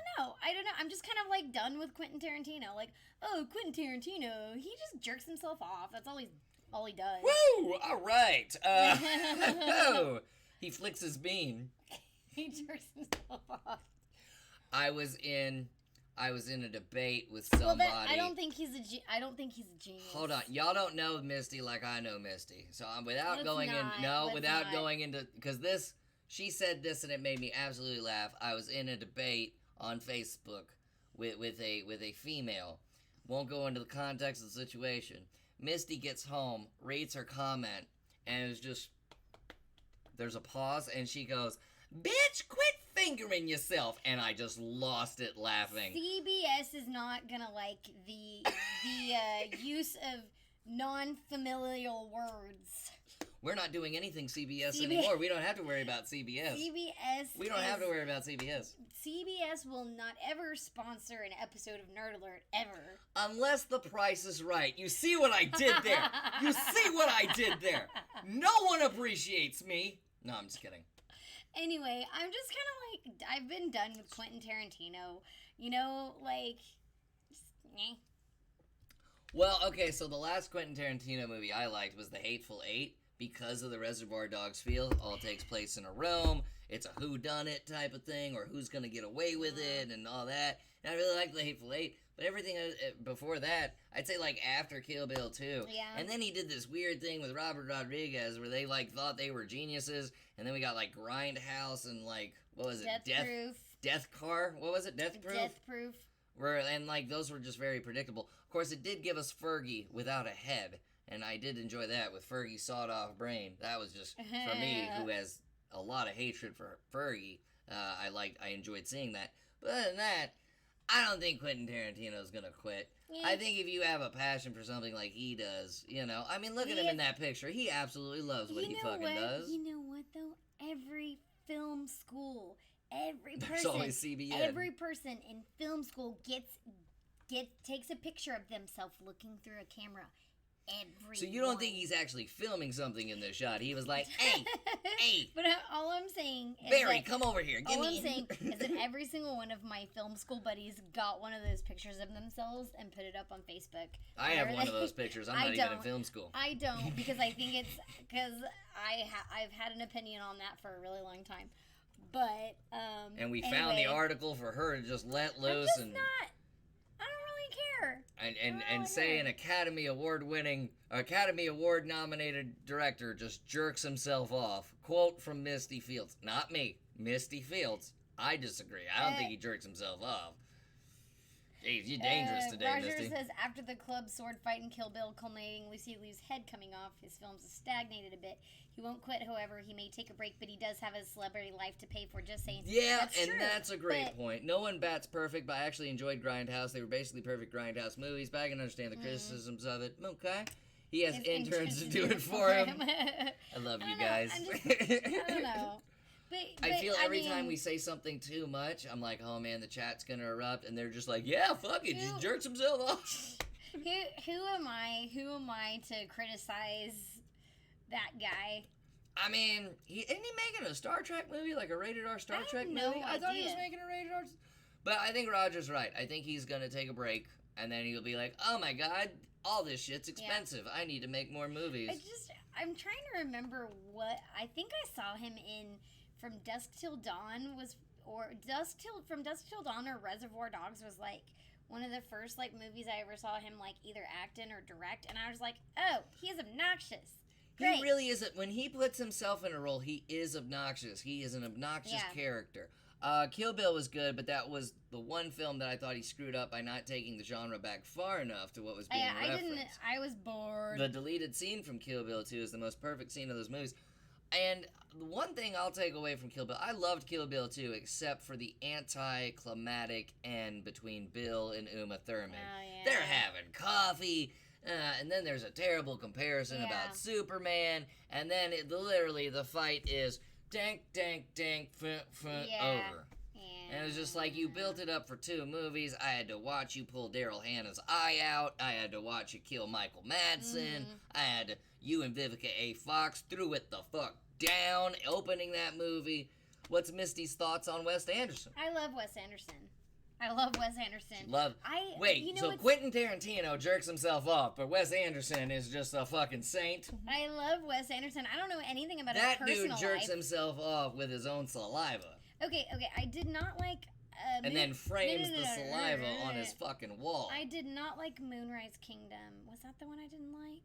don't know. I'm just kind of, like, done with Quentin Tarantino. Like, oh, Quentin Tarantino, he just jerks himself off. That's all he does. Woo! All right. He flicks his bean. He jerks himself off. I was in a debate with somebody. Well, I don't think he's a genius. Hold on, y'all don't know Misty like I know Misty. So Let's going not. into because she said this and it made me absolutely laugh. I was in a debate on Facebook with a female. Won't go into the context of the situation. Misty gets home, reads her comment, and it was just there's a pause, and she goes, "Bitch, quit fingering yourself," and I just lost it laughing. CBS is not gonna like the use of non-familial words. We're not doing anything CBS anymore. We don't have to worry about CBS. We don't have to worry about CBS. CBS will not ever sponsor an episode of Nerd Alert, ever. Unless the price is right. You see what I did there? You see what I did there? No one appreciates me. No, I'm just kidding. Anyway, I'm just kind of like, I've been done with Quentin Tarantino. You know, like, just, eh. Well, okay, so the last Quentin Tarantino movie I liked was The Hateful Eight because of the Reservoir Dogs feel. All takes place in a room. It's a whodunit type of thing, or who's going to get away with it and all that. And I really liked The Hateful Eight, but everything before that, I'd say like after Kill Bill 2. Yeah. And then he did this weird thing with Robert Rodriguez where they like thought they were geniuses, and then we got like Grindhouse and like, what was it? Death Car? What was it? Death Proof? Death Proof. And like those were just very predictable. Of course, it did give us Fergie without a head, and I did enjoy that with Fergie's sawed-off brain. That was just, for me, who has a lot of hatred for Fergie, I enjoyed seeing that. But other than that, I don't think Quentin Tarantino's gonna quit. Yeah. I think if you have a passion for something like he does, you know, I mean, look at him in that picture. He absolutely loves what he fucking does. You know what, though? Every film school, every person, there's always CBN. Every person in film school takes a picture of themselves looking through a camera. So you don't think he's actually filming something in this shot? He was like, hey. But all I'm saying is Barry, come over here. I'm saying is that every single one of my film school buddies got one of those pictures of themselves and put it up on Facebook. I have one of those pictures. I'm not even in film school. I don't, because I think it's because I've had an opinion on that for a really long time. But and we found the article for her to just let loose and. I don't really care. And say an Academy Award nominated director just jerks himself off. Quote from Misty Fields. Not me. Misty Fields. I disagree. I don't think he jerks himself off. Jeez, you're dangerous today, Roger Misty. says, after the club sword fight in Kill Bill culminating Lucy Liu's head coming off, his films have stagnated a bit. He won't quit, however. He may take a break, but he does have a celebrity life to pay for. Just saying. Yeah, that's and true, that's a great but- point. No one bats perfect, but I actually enjoyed Grindhouse. They were basically perfect Grindhouse movies, but I can understand the criticisms of it. Okay. He has His interns to do it for him. I love you guys. I don't know. But, I feel every mean, time we say something too much, I'm like, oh man, the chat's gonna erupt, and they're just like, yeah, fuck it, just jerks himself off. Who am I to criticize that guy? I mean, isn't he making a Star Trek movie, like a rated R Star Trek movie? no I thought he was idea. making a rated R. But I think Roger's right. I think he's gonna take a break, and then he'll be like, oh my god, all this shit's expensive. I need to make more movies. I'm trying to remember what I think I saw him in From Dusk Till Dawn From Dusk Till Dawn or Reservoir Dogs was like one of the first like movies I ever saw him like either act in or direct, and I was like, oh, he's obnoxious. Great. He really isn't. When he puts himself in a role, he is obnoxious. He is an obnoxious character. Kill Bill was good, but that was the one film that I thought he screwed up by not taking the genre back far enough to what was being referenced. I was bored. The deleted scene from Kill Bill 2 is the most perfect scene of those movies. And the one thing I'll take away from Kill Bill, I loved Kill Bill 2, except for the anticlimactic end between Bill and Uma Thurman. Oh, yeah. They're having coffee, and then there's a terrible comparison about Superman, and then literally the fight is dank, dank, dank, over. And it was just like, you built it up for 2 movies. I had to watch you pull Daryl Hannah's eye out. I had to watch you kill Michael Madsen. You and Vivica A. Fox threw it the fuck down, opening that movie. What's Misty's thoughts on Wes Anderson? I love Wes Anderson. Quentin Tarantino jerks himself off, but Wes Anderson is just a fucking saint. I love Wes Anderson. I don't know anything about That his personal dude jerks life. himself off with his own saliva. Okay, I did not like... and then frames the saliva on his fucking wall. I did not like Moonrise Kingdom. Was that the one I didn't like?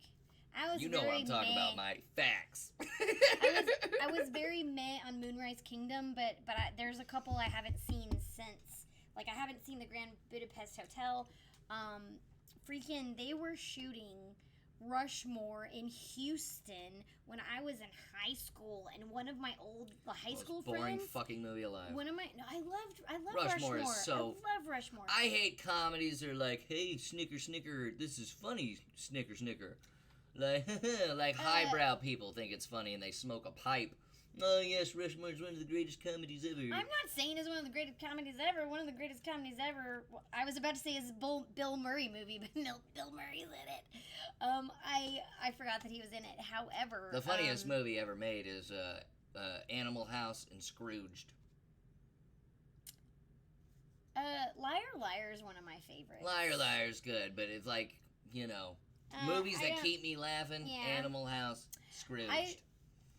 I was You know what I'm talking about, my facts. I was very meh on Moonrise Kingdom, but there's a couple I haven't seen since. Like, I haven't seen the Grand Budapest Hotel. They were shooting Rushmore in Houston when I was in high school, and one of my old high school boring friends. fucking movie alive. I love Rushmore. Is so. I love Rushmore. I hate comedies that are like, hey, snicker, snicker, this is funny, snicker, snicker. Like highbrow people think it's funny and they smoke a pipe. Oh yes, Rushmore is one of the greatest comedies ever. I'm not saying it's one of the greatest comedies ever. One of the greatest comedies ever. I was about to say is Bill Murray movie, but no, Bill Murray's in it. I forgot that he was in it. However, the funniest movie ever made is Animal House and Scrooged. Liar Liar is one of my favorites. Liar Liar's good, but it's like, movies that keep me laughing. Yeah. Animal House, Scrooged.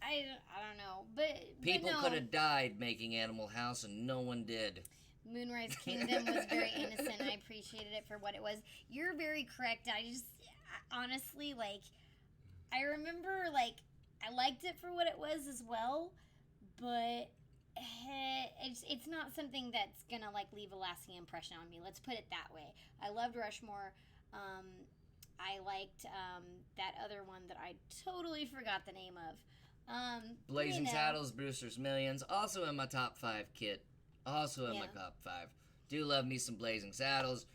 I don't know, but people no. could have died making Animal House, and no one did. Moonrise Kingdom was very innocent. I appreciated it for what it was. You're very correct. Honestly, I remember, I liked it for what it was as well, but it's not something that's gonna, leave a lasting impression on me. Let's put it that way. I loved Rushmore. I liked that other one that I totally forgot the name of. Blazing Saddles, Brewster's Millions, also in my top 5, Kit. Also in my top 5. Do love me some Blazing Saddles.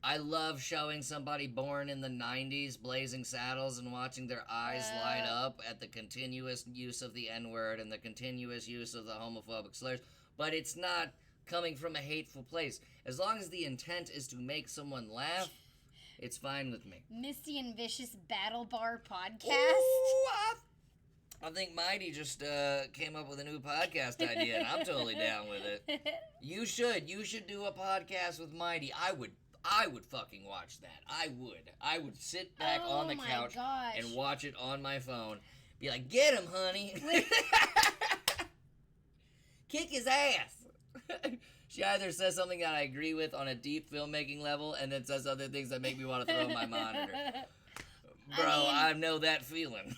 I love showing somebody born in the 90s Blazing Saddles and watching their eyes light up at the continuous use of the N-word and the continuous use of the homophobic slurs. But it's not coming from a hateful place. As long as the intent is to make someone laugh, it's fine with me. Misty and Vicious Battle Bar podcast. Ooh, I think Mighty just came up with a new podcast idea, and I'm totally down with it. You should do a podcast with Mighty. I would fucking watch that. I would sit back on the couch and watch it on my phone. Be like, get him, honey. Kick his ass. She either says something that I agree with on a deep filmmaking level, and then says other things that make me want to throw my monitor. Bro, I know that feeling.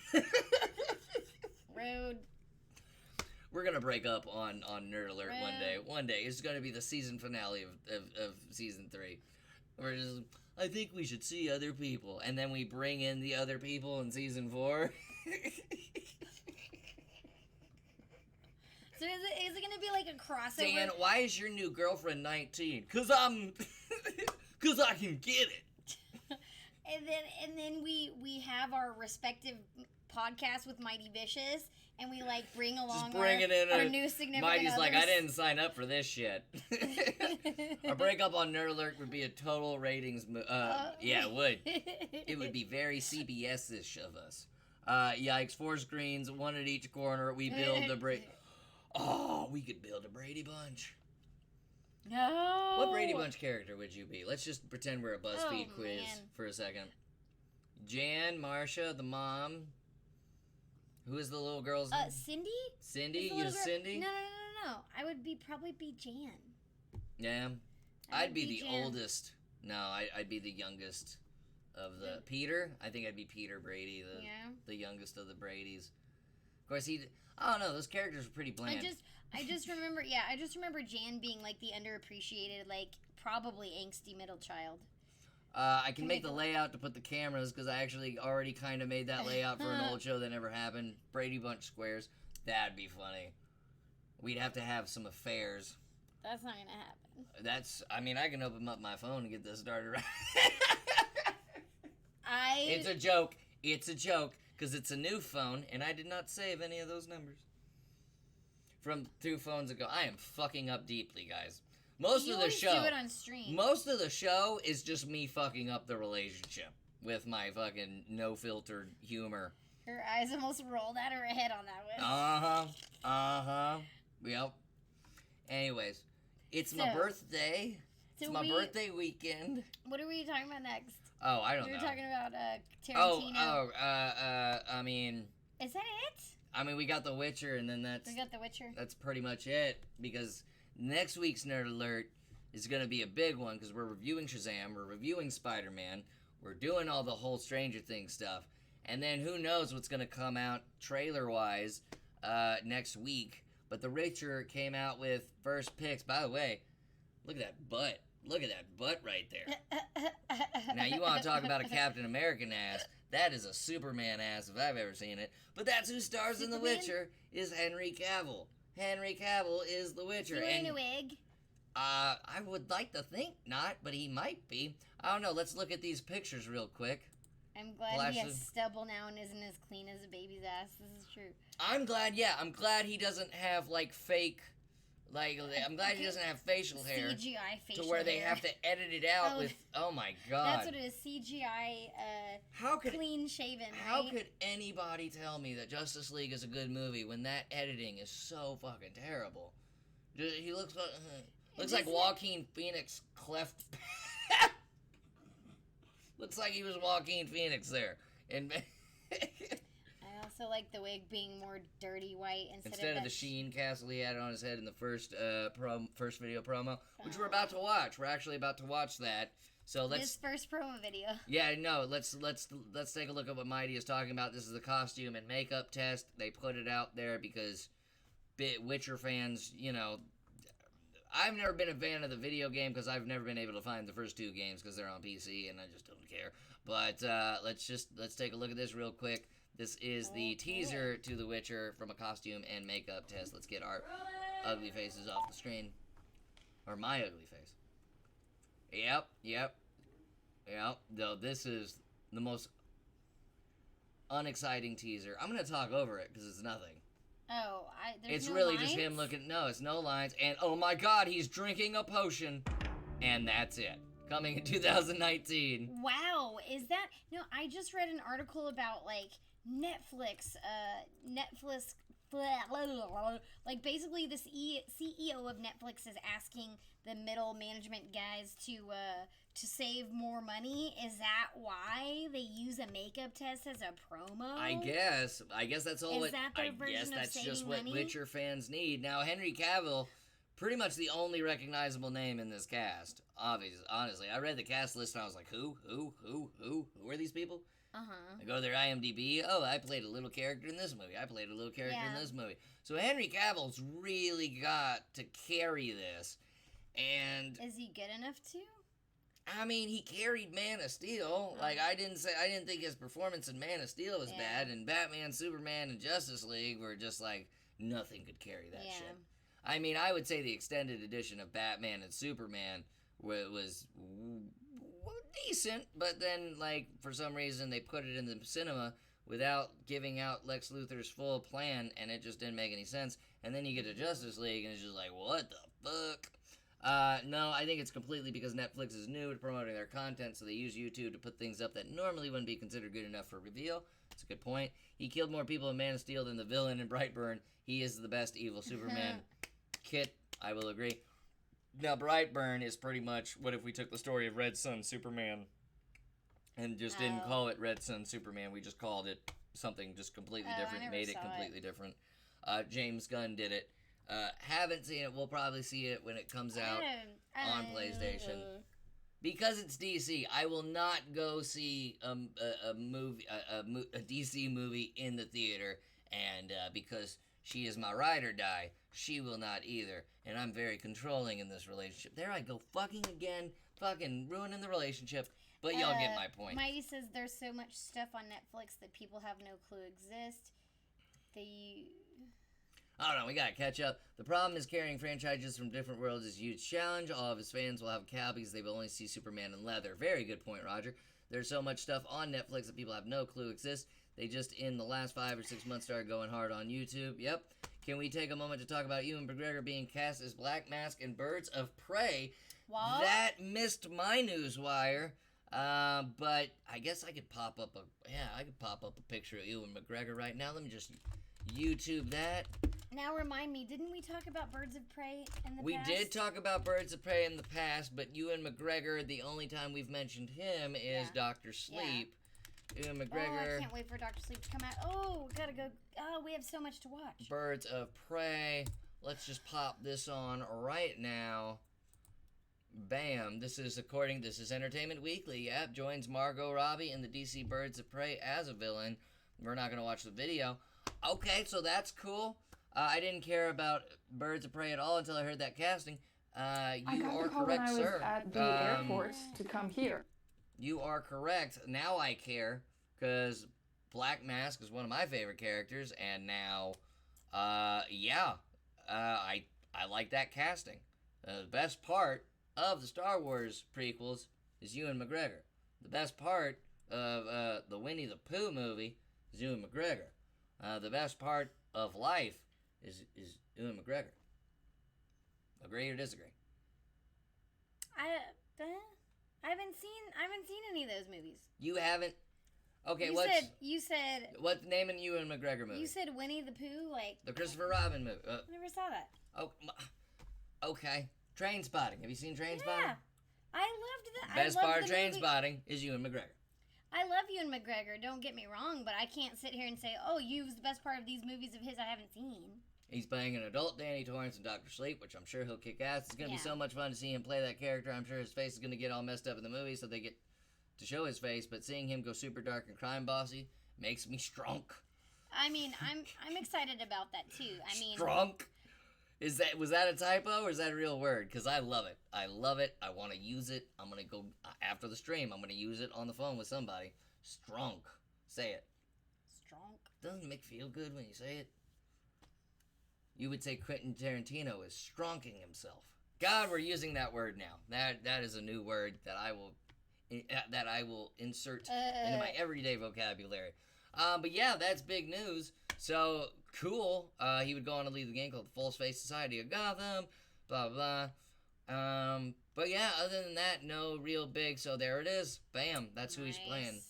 Rude. We're gonna break up on Nerd Alert one day. One day. It's gonna be the season finale of season 3. We're just, I think we should see other people. And then we bring in the other people in season 4. So is it gonna be like a crossover? Dan, why is your new girlfriend 19? Cause I can get it. And then we have our respective podcasts with Mighty Vicious, and we like bring along our new significant Mighty's others. like, I didn't sign up for this shit. Our breakup on Nerd Alert would be a total ratings. Yeah, it would. It would be very CBS-ish of us. Yikes! 4 screens, 1 at each corner. We build the Oh, we could build a Brady Bunch. No. What Brady Bunch character would you be? Let's just pretend we're a BuzzFeed quiz for a second. Jan, Marsha, the mom. Who is the little girl's name? Cindy? Cindy? You Cindy? No. I would probably be Jan. Yeah. I'd be the Jan. oldest. No, I'd be the youngest of the... Peter? I think I'd be Peter Brady, the youngest of the Bradys. Of course, I don't know, those characters are pretty bland. I just remember Jan being like the underappreciated, like probably angsty middle child. I can make the layout to put the cameras because I actually already kind of made that layout for an old show that never happened. Brady Bunch squares. That'd be funny. We'd have to have some affairs. That's not gonna happen. I can open up my phone and get this started right. It's a joke. It's a joke because it's a new phone and I did not save any of those numbers from 2 phones ago. I am fucking up deeply, guys. Most of the show. Do it on stream. Most of the show is just me fucking up the relationship with my fucking no-filtered humor. Her eyes almost rolled out of her head on that one. Yep. Anyways, it's my birthday. It's my birthday weekend. What are we talking about next? Oh, I don't know. We were talking about Tarantino. Is that it? We got The Witcher, and then We got The Witcher. That's pretty much it, because next week's Nerd Alert is going to be a big one, because we're reviewing Shazam, we're reviewing Spider-Man, we're doing all the whole Stranger Things stuff, and then who knows what's going to come out trailer-wise next week, but The Witcher came out with first picks. By the way, look at that butt. Look at that butt right there. Now, you want to talk about a Captain American ass. That is a Superman ass if I've ever seen it. But that's who stars in The Witcher, is Henry Cavill. Henry Cavill is The Witcher. Is he wearing a wig? I would like to think not, but he might be. I don't know. Let's look at these pictures real quick. I'm glad he has stubble now and isn't as clean as a baby's ass. This is true. I'm glad he doesn't have, fake... I'm glad he doesn't have facial hair. CGI facial hair. To where they have to edit it out with... Oh, my God. That's what it is. CGI, clean shaven, right? How could anybody tell me that Justice League is a good movie when that editing is so fucking terrible? He looks like Joaquin Phoenix cleft... Looks like he was Joaquin Phoenix there. And... I also like the wig being more dirty white instead of the sheen castle he had on his head in the first video promo, which we're about to watch. We're actually about to watch that. So let's this first promo video. Yeah, no, let's take a look at what Mighty is talking about. This is the costume and makeup test. They put it out there because Witcher fans, I've never been a fan of the video game because I've never been able to find the first 2 games because they're on PC and I just don't care. But let's take a look at this real quick. This is the teaser to The Witcher from a costume and makeup test. Let's get our ugly faces off the screen. Or my ugly face. Yep. Though this is the most unexciting teaser. I'm going to talk over it because it's nothing. Oh, it's no really lines? Just him looking. No, it's no lines. And oh my God, he's drinking a potion. And that's it. Coming in 2019. Wow, is that... No, I just read an article about, Netflix, basically the CEO of Netflix is asking the middle management guys to save more money. Is that why they use a makeup test as a promo? I guess that's all. Is that their version of saving just what money? Witcher fans need. Now, Henry Cavill, pretty much the only recognizable name in this cast. Honestly, I read the cast list and I was like, who are these people? I go to their IMDb. Oh, I played a little character in this movie. I played a little character in this movie. So Henry Cavill's really got to carry this. And is he good enough to? I mean, he carried Man of Steel. Like, I didn't think his performance in Man of Steel was bad, and Batman, Superman, and Justice League were just like, nothing could carry that shit. I mean, I would say the extended edition of Batman and Superman was decent, but then, like, for some reason, they put it in the cinema without giving out Lex Luthor's full plan, and it just didn't make any sense. And then you get to Justice League, and it's just like, what the fuck? No, I think it's completely because Netflix is new to promoting their content, so they use YouTube to put things up that normally wouldn't be considered good enough for reveal. That's a good point. He killed more people in Man of Steel than the villain in Brightburn. He is the best evil Superman. Kit, I will agree. Now, Brightburn is pretty much what if we took the story of Red Sun Superman and just didn't call it Red Sun Superman. We just called it something just completely different, made it completely different. James Gunn did it. Haven't seen it. We'll probably see it when it comes out on PlayStation. Because it's DC, I will not go see a DC movie in the theater, and because she is my ride or die, she will not either. And I'm very controlling in this relationship. There I go, fucking again, fucking ruining the relationship. But y'all get my point. Mighty says there's so much stuff on Netflix that people have no clue exist. I don't know, we gotta catch up. The problem is carrying franchises from different worlds is a huge challenge. All of his fans will have a cow because they will only see Superman in leather. Very good point, Roger. There's so much stuff on Netflix that people have no clue exists. They just, in the last 5 or 6 months, started going hard on YouTube. Yep. Can we take a moment to talk about Ewan McGregor being cast as Black Mask in Birds of Prey? What? That missed my newswire. But I guess I could pop up a picture of Ewan McGregor right now. Let me just YouTube that. Now remind me, didn't we talk about Birds of Prey in the past? We did talk about Birds of Prey in the past, but Ewan McGregor, the only time we've mentioned him is Dr. Sleep. Ewan McGregor. Oh, I can't wait for Dr. Sleep to come out. Oh, gotta go. Oh, we have so much to watch. Birds of Prey. Let's just pop this on right now. Bam. This is Entertainment Weekly. Yep. Joins Margot Robbie in the DC Birds of Prey as a villain. We're not going to watch the video. Okay, so that's cool. I didn't care about Birds of Prey at all until I heard that casting. You are correct, sir. At the airport to come here. You are correct. Now I care, because Black Mask is one of my favorite characters, and now, I like that casting. The best part of the Star Wars prequels is Ewan McGregor. The best part of the Winnie the Pooh movie is Ewan McGregor. The best part of life is Ewan McGregor. Agree or disagree? I haven't seen any of those movies. You haven't? Okay, you said what's the name of Ewan McGregor movie? You said Winnie the Pooh, like the Christopher Robin movie. I never saw that. Oh, okay. Trainspotting. Have you seen Trainspotting? Yeah, I loved that. Best part of Trainspotting is Ewan McGregor. I love Ewan McGregor. Don't get me wrong, but I can't sit here and say, "Oh, you was the best part of these movies of his I haven't seen." He's playing an adult Danny Torrance in Dr. Sleep, which I'm sure he'll kick ass. It's going to be so much fun to see him play that character. I'm sure his face is going to get all messed up in the movie, so they get to show his face. But seeing him go super dark and crime bossy makes me strunk. I mean, I'm excited about that too. I mean, strunk. Was that a typo or is that a real word? Because I love it. I love it. I want to use it. I'm going to go after the stream. I'm going to use it on the phone with somebody. Strunk. Say it. Strunk. Doesn't it make feel good when you say it? You would say Quentin Tarantino is stronking himself. God, we're using that word now. That is a new word that I will insert into my everyday vocabulary. But yeah, that's big news. So cool. He would go on to lead the game called the False Face Society of Gotham. Blah blah. But yeah, other than that, no real big. So there it is. Bam. That's who he's playing.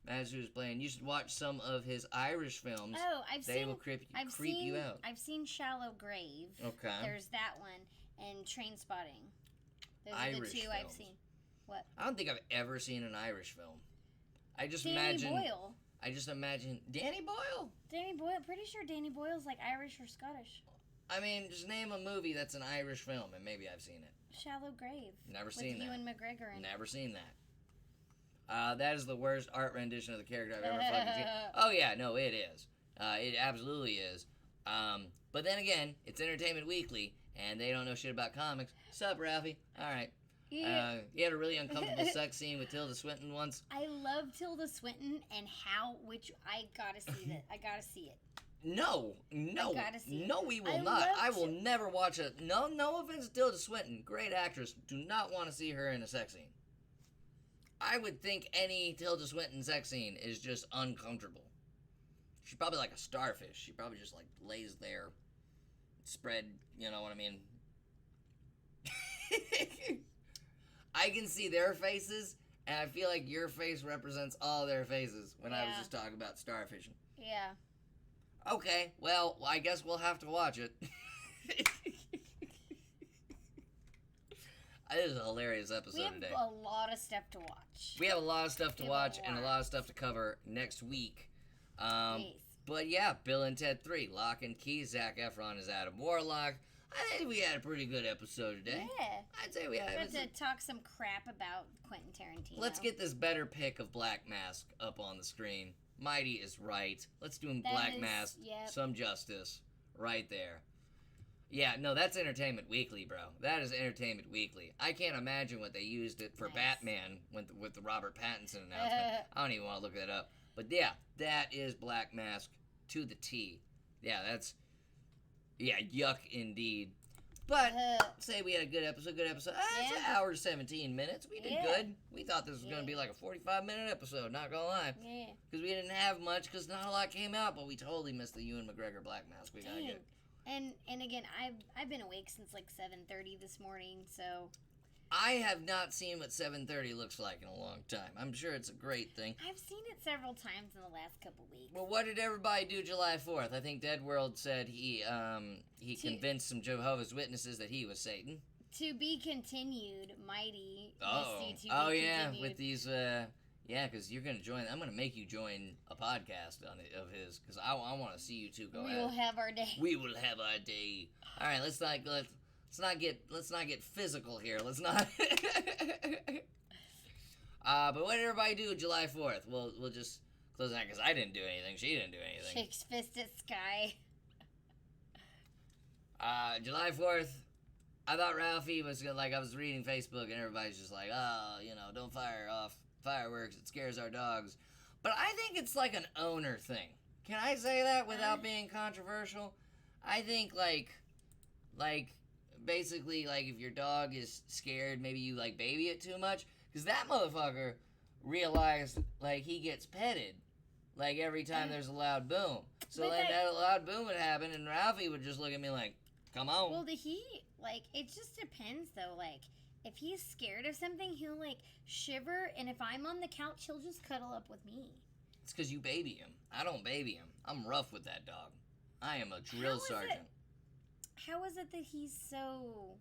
That's who he's playing. You should watch some of his Irish films. Oh, They will creep you out. I've seen Shallow Grave. Okay. There's that one and Trainspotting. Those Irish are the two films. I've seen. What? I don't think I've ever seen an Irish film. I just Danny imagine. Boyle. I just imagine Danny Boyle. Danny Boyle. Pretty sure Danny Boyle's like Irish or Scottish. I mean, just name a movie that's an Irish film, and maybe I've seen it. Shallow Grave. Never seen that. With Ewan McGregor in it. Never seen that. That is the worst art rendition of the character I've ever fucking seen. Oh yeah, no, it is. It absolutely is. But then again, it's Entertainment Weekly, and they don't know shit about comics. Sup, Ralphie? All right. Yeah. He had a really uncomfortable sex scene with Tilda Swinton once. I love Tilda Swinton and which I gotta see that. I gotta see it. No, I gotta see it. no, we will I not. love I will never watch it. No offense to Tilda Swinton, great actress. Do not want to see her in a sex scene. I would think any Tilda Swinton sex scene is just uncomfortable. She's probably like a starfish. She probably just like lays there, spread. You know what I mean? I can see their faces, and I feel like your face represents all their faces when I was Yeah. just talking about starfishing. Yeah. Okay, well, I guess we'll have to watch it. This is a hilarious episode We have today. a lot of stuff to watch. We have a lot of stuff to We have watch a and a lot. lot of stuff to cover next week. Yes. But yeah, Bill and Ted 3, Lock and Key, Zac Efron is Adam Warlock. I think we had a pretty good episode today. Yeah. I'd say we had. We have to talk some crap about Quentin Tarantino. Let's get this better pick of Black Mask up on the screen. Mighty is right. Let's do That Black is- Mask yep. some justice right there. Yeah, no, that's Entertainment Weekly, bro. That is Entertainment Weekly. I can't imagine what they used it for Batman with the Robert Pattinson announcement. I don't even want to look that up. But yeah, that is Black Mask to the T. Yeah, yeah, yuck indeed. But say we had a good episode. It's an hour and 17 minutes. We did Yeah. good. We thought this was going to be like a 45-minute episode, not going to lie. Yeah. Because we didn't have much, because not a lot came out, but we totally missed the Ewan McGregor Black Mask. We got to Dang. get it. And again, I've been awake since like 7:30 this morning, so I have not seen what 7:30 looks like in a long time. I'm sure it's a great thing. I've seen it several times in the last couple weeks. Well, what did everybody do July 4th? I think Dead World said he convinced some Jehovah's Witnesses that he was Satan. To be continued, Mighty. Oh, UC to oh be yeah, continued. with these, yeah, because you're gonna join. I'm gonna make you join a podcast on it, of his, because I want to see you two go We at will it. have our day. We will have our day. All right, let's not get physical here. Let's not. But what did everybody do July 4th? We'll just close that because I didn't do anything. She didn't do anything. Shakes fist at Sky. July 4th, I thought Ralphie was gonna, like, I was reading Facebook and everybody's just like, oh, don't fire off fireworks. It scares our dogs. But I think it's like an owner thing. Can I say that without being controversial? I think basically, like, if your dog is scared, maybe you, like, baby it too much. Because that motherfucker realized, like, he gets petted, like, every time there's a loud boom. So But then that loud boom would happen, and Ralphie would just look at me like, come on. Well, it just depends though. Like, if he's scared of something, he'll like shiver, and if I'm on the couch, he'll just cuddle up with me. It's because you baby him. I don't baby him. I'm rough with that dog. I am a drill sergeant. How is it that he's so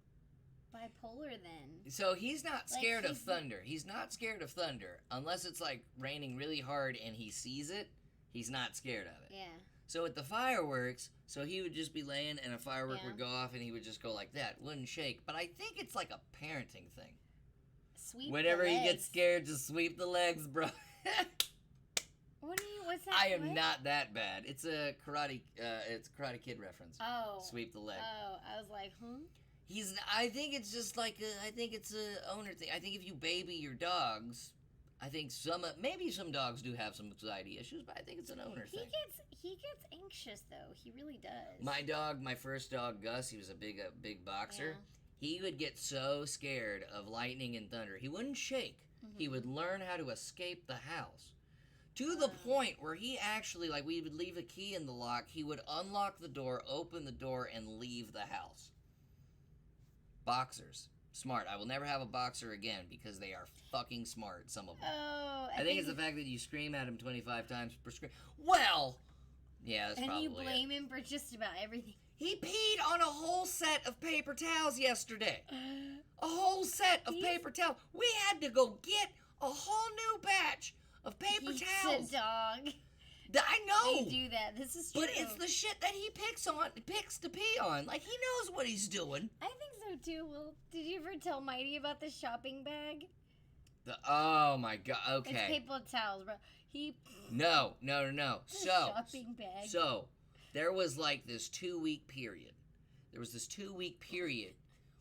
bipolar then? So he's not Like, scared of he's- thunder. He's not scared of thunder unless it's like raining really hard and he sees it. He's not scared of it. Yeah. So with the fireworks, so he would just be laying and a firework Yeah. would go off and he would just go like that, wouldn't shake. But I think it's like a parenting thing. Sweep Whenever the he legs. gets scared, just sweep the legs, bro. What's that? I am what? not that bad. It's a Karate Kid reference. Oh. Sweep the leg. Oh, I was like, I think it's just like I think it's a owner thing. I think if you baby your dogs, I think maybe some dogs do have some anxiety issues, but I think it's an owner thing. He gets anxious though. He really does. My first dog, Gus, he was a big boxer. He would get so scared of lightning and thunder. He wouldn't shake. He would learn how to escape the house. To the point where he actually, like, we would leave a key in the lock, he would unlock the door, open the door, and leave the house. Boxers. Smart. I will never have a boxer again because they are fucking smart, some of them. Oh, I think it's the fact that you scream at him 25 times per scream. Well, yeah, that's and probably you blame him for just about everything. He peed on a whole set of paper towels yesterday. A whole set of paper towels. We had to go get a whole new batch of paper towels. He's a dog. I know. They do that. This is true. But it's the shit that he picks to pee on. Like, he knows what he's doing. I think so too. Well, did you ever tell Mighty about the shopping bag? Oh my god. Okay. It's paper towels, bro. No. The shopping bag. So, there was like this 2-week period.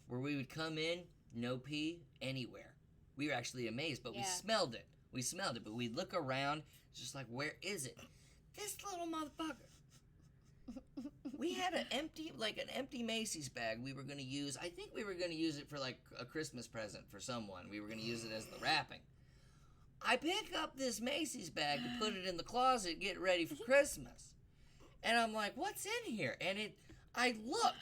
Where we would come in, No pee anywhere. We were actually amazed, but we Yeah. smelled it. We smelled it, but we'd look around, it's just like, where is it? This little motherfucker. We had an empty Macy's bag we were going to use. I think we were going to use it for like a Christmas present for someone. We were going to use it as the wrapping. I pick up this Macy's bag to put it in the closet, get ready for Christmas. And I'm like, what's in here? And I look,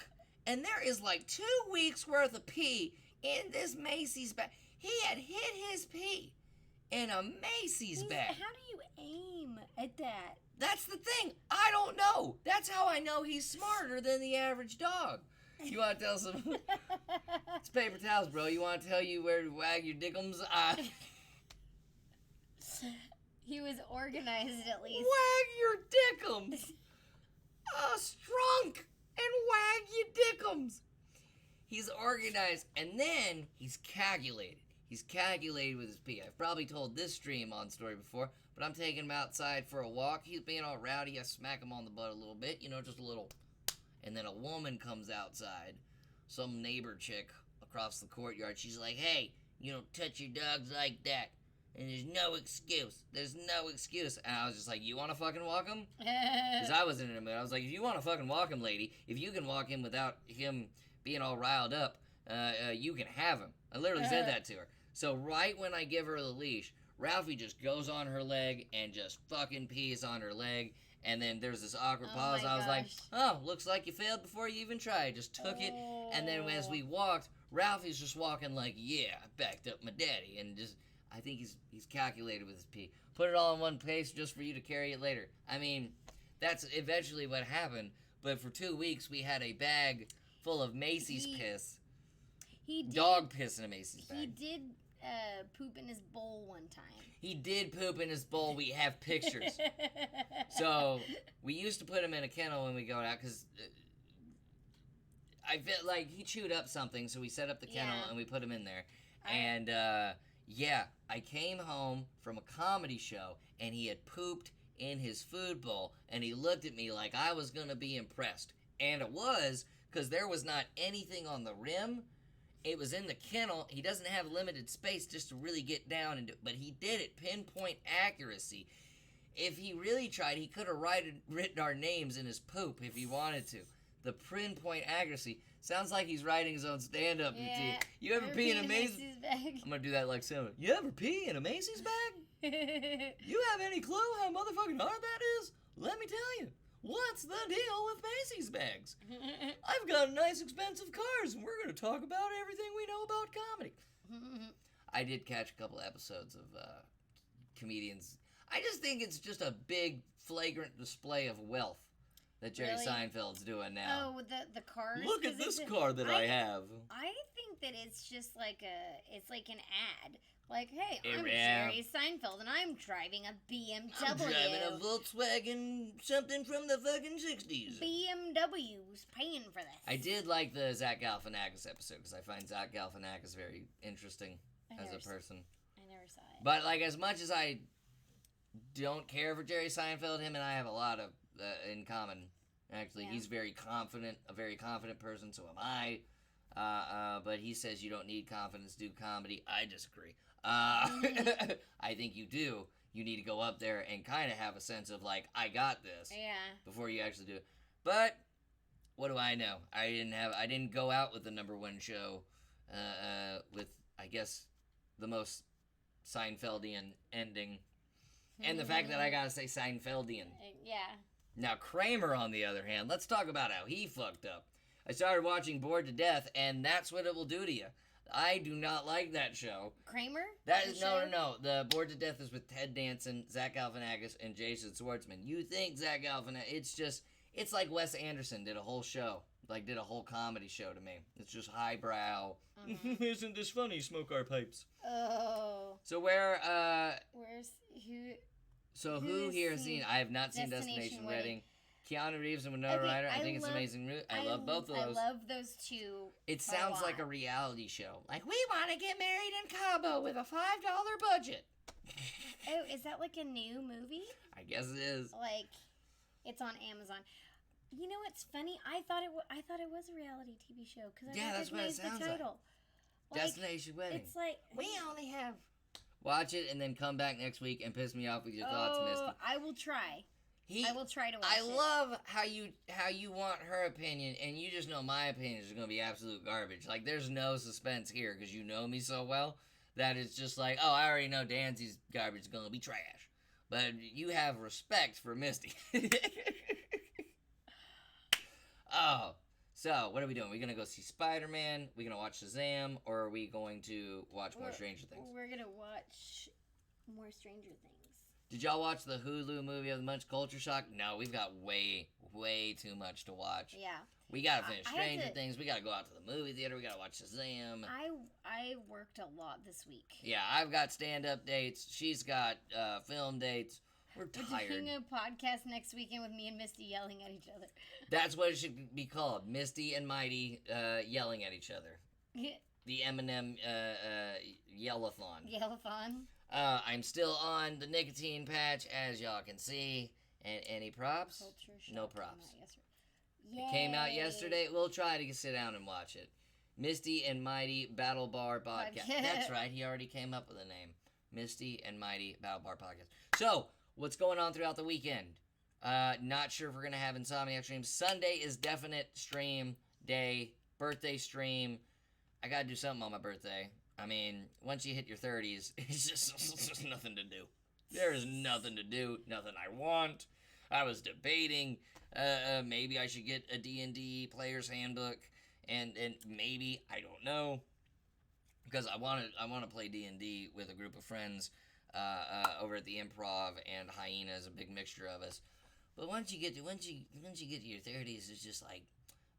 and there is like 2 weeks worth of pee in this Macy's bag. He had hid his pee in a Macy's bag. How do you aim at that? That's the thing. I don't know. That's how I know he's smarter than the average dog. You want to tell some... It's paper towels, bro. You want to tell you where to wag your dickums? He was organized at least. Wag your dickums. Strunk and wag your dickums. He's organized, and then he's calculated. He's calculated with his pee. I've probably told this stream on story before, but I'm taking him outside for a walk. He's being all rowdy. I smack him on the butt a little bit, just a little. And then a woman comes outside, some neighbor chick across the courtyard. She's like, hey, you don't touch your dogs like that. And there's no excuse. There's no excuse. And I was just like, you want to fucking walk him? Because I wasn't in a mood. I was like, if you want to fucking walk him, lady, if you can walk him without him being all riled up, you can have him. I literally said that to her. So right when I give her the leash, Ralphie just goes on her leg and just fucking pees on her leg. And then there's this awkward pause. I was like, oh, looks like you failed before you even tried. Just took it. And then as we walked, Ralphie's just walking like, yeah, I backed up my daddy. And just, I think he's calculated with his pee. Put it all in one place just for you to carry it later. I mean, that's eventually what happened. But for 2 weeks, we had a bag full of Macy's piss. Dog piss in a Macy's bag. He did poop in his bowl one time. He did poop in his bowl. We have pictures. So we used to put him in a kennel when we go out because I felt like he chewed up something. So we set up the kennel and we put him in there. And I came home from a comedy show and he had pooped in his food bowl. And he looked at me like I was going to be impressed. And it was because there was not anything on the rim. It was in the kennel. He doesn't have limited space just to really get down and do, but he did it pinpoint accuracy. If he really tried, he could have written our names in his poop if he wanted to. The pinpoint accuracy sounds like he's writing his own stand-up routine. You ever pee in a Macy's bag? I'm gonna do that like Simon. You ever pee in a Macy's bag? You have any clue how motherfucking hard that is? Let me tell you. What's the deal with Macy's bags? I've got nice expensive cars, and we're going to talk about everything we know about comedy. I did catch a couple episodes of comedians. I just think it's just a big, flagrant display of wealth that Jerry Seinfeld's doing now. Oh, the cars? Look at this car that I have. I think that it's just like an ad. Like, hey, I'm Jerry Seinfeld, and I'm driving a BMW. I'm driving a Volkswagen something from the fucking 60s. BMW's paying for this. I did like the Zach Galifianakis episode, because I find Zach Galifianakis very interesting as a person. I never saw it. But, like, as much as I don't care for Jerry Seinfeld, him and I have a lot of in common. Actually, he's very confident, a very confident person, so am I. But he says you don't need confidence to do comedy. I disagree. I think you do. You need to go up there and kind of have a sense of like, I got this. Yeah. Before you actually do it. But what do I know? I didn't go out with the #1 show with, I guess, the most Seinfeldian ending. And the fact that I gotta say Seinfeldian. Yeah. Now Kramer, on the other hand, let's talk about how he fucked up. I started watching Bored to Death, and that's what it will do to you. I do not like that show. Kramer? That is no. The Bored to Death is with Ted Danson, Zach Galifianakis, and Jason Schwartzman. You think Zach Galifianakis? It's like Wes Anderson did a whole show, did a whole comedy show to me. It's just highbrow. Isn't this funny? Smoke our pipes. Oh. So where's who? So who here has seen? I have not seen Destination Wedding. Keanu Reeves and Winona Ryder. I think it's amazing. I love both of those. I love those two. It sounds like a reality show. Like, we want to get married in Cabo with a $5 budget. Oh, is that like a new movie? I guess it is. Like, it's on Amazon. You know what's funny? I thought it was a reality TV show because I recognized the title. Destination Wedding. It's like we only have. Watch it and then come back next week and piss me off with your thoughts, Misty. I will try. I will try to watch it. I love how you want her opinion, and you just know my opinion is going to be absolute garbage. Like, there's no suspense here because you know me so well that it's just like, oh, I already know Danzy's garbage is going to be trash. But you have respect for Misty. Oh, so what are we doing? We're going to go see Spider-Man, we're going to watch Shazam, or are we going to watch more Stranger Things? We're going to watch more Stranger Things. Did y'all watch the Hulu movie of the month, Culture Shock? No, we've got way too much to watch. Yeah. We gotta finish Stranger Things. We gotta go out to the movie theater. We gotta watch Shazam. I worked a lot this week. Yeah, I've got stand-up dates. She's got film dates. We're tired. We're doing a podcast next weekend with me and Misty yelling at each other. That's what it should be called. Misty and Mighty yelling at each other. The Eminem Yellathon. Yellathon. I'm still on the nicotine patch, as y'all can see. And any props? No props. It came out yesterday. We'll try to sit down and watch it. Misty and Mighty Battle Bar Podcast. That's right. He already came up with a name. Misty and Mighty Battle Bar Podcast. So, what's going on throughout the weekend? Not sure if we're going to have Insomniac streams. Sunday is definite stream day. Birthday stream. I got to do something on my birthday. I mean, once you hit your 30s, it's just nothing to do. There is nothing to do, nothing I want. I was debating maybe I should get a D&D player's handbook, and maybe, I don't know, because I want to play D&D with a group of friends over at the Improv, and Hyena is a big mixture of us. But once you get to your 30s, it's just like,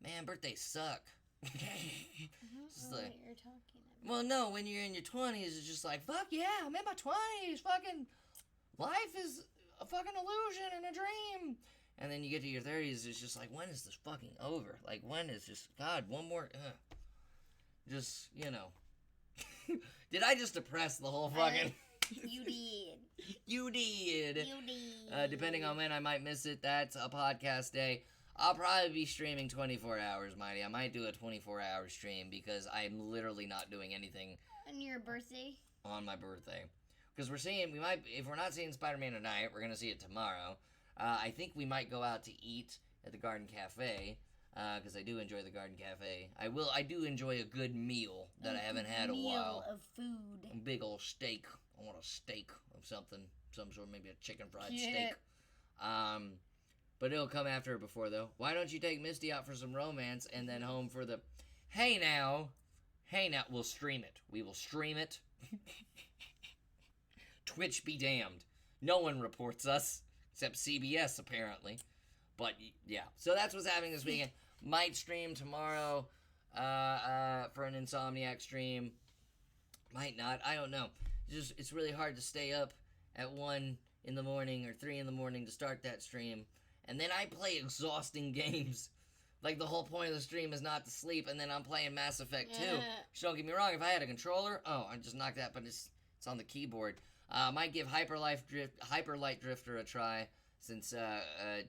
man, birthdays suck. I don't know what you're talking about. Well, no, when you're in your 20s, it's just like, fuck yeah, I'm in my 20s, fucking, life is a fucking illusion and a dream. And then you get to your 30s, it's just like, when is this fucking over? Like, when is just, God, one more, just, you know. Did I just depress the whole fucking... You did. You did. You did. Depending on when I might miss it, that's a podcast day. I'll probably be streaming 24 hours, Mighty. I might do a 24-hour stream because I'm literally not doing anything. On your birthday? On my birthday. Because if we're not seeing Spider-Man tonight, we're going to see it tomorrow. I think we might go out to eat at the Garden Cafe, because I do enjoy the Garden Cafe. I do enjoy a good meal that I haven't had a while. Meal of food. A big old steak. I want a steak of something. Some sort of, maybe a chicken fried steak. But it'll come after or before, though. Why don't you take Misty out for some romance and then home for the... Hey now, we'll stream it. We will stream it. Twitch be damned. No one reports us, except CBS, apparently. But, yeah. So that's what's happening this weekend. Might stream tomorrow for an Insomniac stream. Might not. I don't know. It's really hard to stay up at 1 in the morning or 3 in the morning to start that stream. And then I play exhausting games. Like, the whole point of the stream is not to sleep, and then I'm playing Mass Effect 2. So don't get me wrong, if I had a controller, I'd just knock that, but it's on the keyboard. Might give Hyper Light Drifter a try, since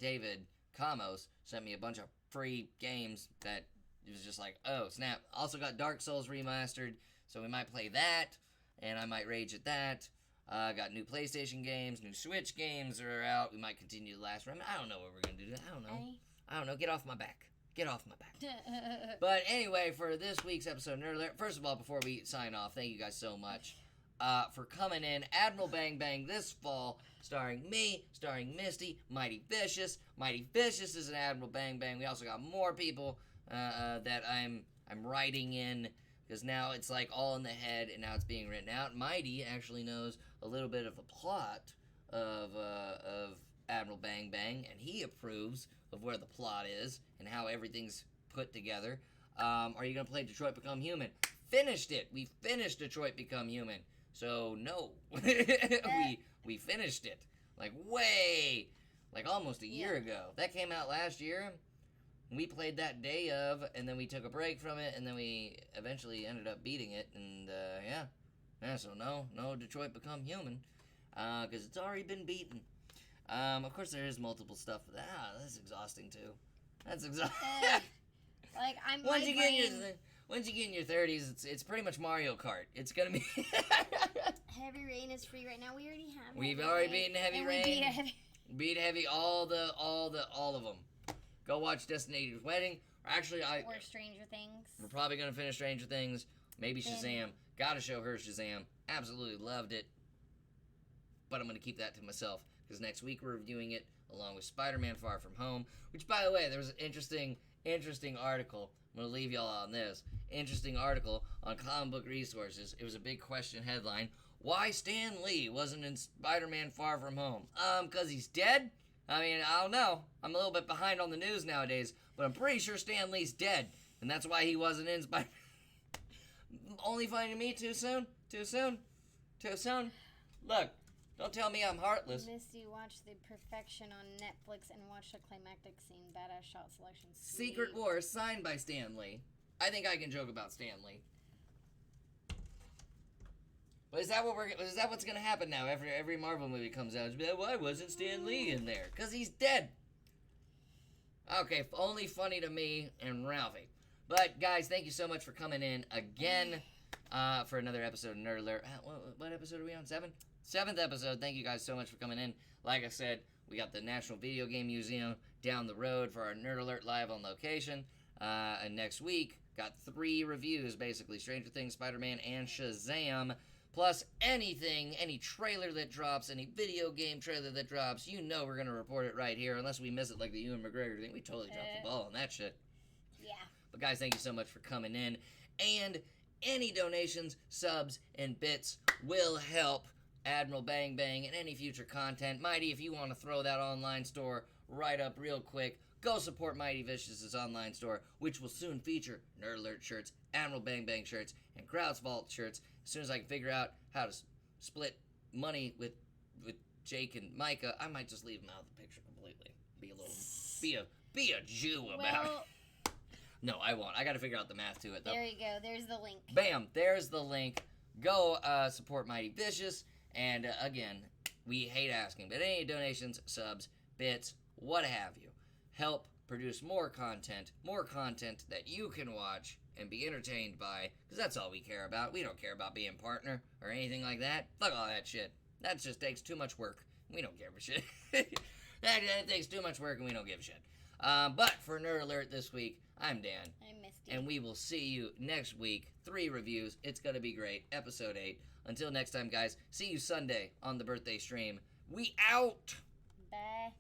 David Kamos sent me a bunch of free games that it was just like, oh, snap. Also got Dark Souls Remastered, so we might play that, and I might rage at that. Got new PlayStation games, new Switch games are out. We might continue the last run. I don't know what we're going to do. I don't know. Get off my back. Get off my back. But anyway, for this week's episode of Nerd Alert, first of all, before we sign off, thank you guys so much for coming in. Admiral Bang Bang this fall, starring me, starring Misty, Mighty Vicious. Mighty Vicious is an Admiral Bang Bang. We also got more people that I'm writing in, because now it's like all in the head, and now it's being written out. Mighty actually knows a little bit of the plot of Admiral Bang Bang, and he approves of where the plot is and how everything's put together. Are you going to play Detroit Become Human? Finished it. We finished Detroit Become Human. So, no. we finished it. Like almost a year ago. That came out last year. We played that day of, and then we took a break from it, and then we eventually ended up beating it, and yeah, so no Detroit Become Human, because it's already been beaten. Of course there is multiple stuff, but that's exhausting too. That's exhausting. Like, once you get in your 30s, it's pretty much Mario Kart. It's gonna be. Heavy Rain is free right now. We already have. We've Heavy already Rain, beaten Heavy and Rain. We beat Heavy. Beat Heavy, all of them. Go watch Destination's Wedding. Actually, Or Stranger Things. we're probably gonna finish Stranger Things. Maybe Then- Shazam. Gotta show her Shazam. Absolutely loved it. But I'm gonna keep that to myself because next week we're reviewing it along with Spider-Man: Far From Home. Which, by the way, there was an interesting article. I'm gonna leave y'all on this interesting article on Comic Book Resources. It was a big question headline. Why Stan Lee wasn't in Spider-Man: Far From Home? Cause he's dead? I mean, I don't know. I'm a little bit behind on the news nowadays, but I'm pretty sure Stan Lee's dead, and that's why he wasn't in Spider. Only finding me too soon? Too soon? Too soon? Look, don't tell me I'm heartless. Misty, watch The Perfection on Netflix and watch the climactic scene. Badass shot selection. Secret Sweet. Wars signed by Stan Lee. I think I can joke about Stan Lee. But is that what's gonna happen now? Every Marvel movie comes out, it's be like, why wasn't Stan Lee in there? Cause he's dead. Okay, only funny to me and Ralphie. But guys, thank you so much for coming in again for another episode of Nerd Alert. What episode are we on? 7th episode. Thank you guys so much for coming in. Like I said, we got the National Video Game Museum down the road for our Nerd Alert live on location. And next week, got 3 reviews basically: Stranger Things, Spider-Man, and Shazam. Plus anything, any trailer that drops, any video game trailer that drops, you know we're going to report it right here, unless we miss it like the Ewan McGregor thing. We totally dropped the ball on that shit. Yeah. But guys, thank you so much for coming in. And any donations, subs, and bits will help Admiral Bang Bang and any future content. Mighty, if you want to throw that online store right up real quick, go support Mighty Vicious's online store, which will soon feature Nerd Alert shirts, Admiral Bang Bang shirts, and Krauts Vault shirts. As soon as I can figure out how to split money with Jake and Micah, I might just leave them out of the picture completely. Be a Jew about it. No, I won't. I got to figure out the math to it, though. There you go. There's the link. Bam. There's the link. Go support Mighty Vicious. And again, we hate asking, but any donations, subs, bits, what have you, help produce more content that you can watch and be entertained by, because that's all we care about. We don't care about being partner or anything like that. Fuck all that shit. That just takes too much work. We don't give a shit. that takes too much work and we don't give a shit. But for Nerd Alert this week, I'm Dan. I'm Misty. And we will see you next week. 3 reviews. It's going to be great. Episode 8. Until next time, guys. See you Sunday on the birthday stream. We out! Bye.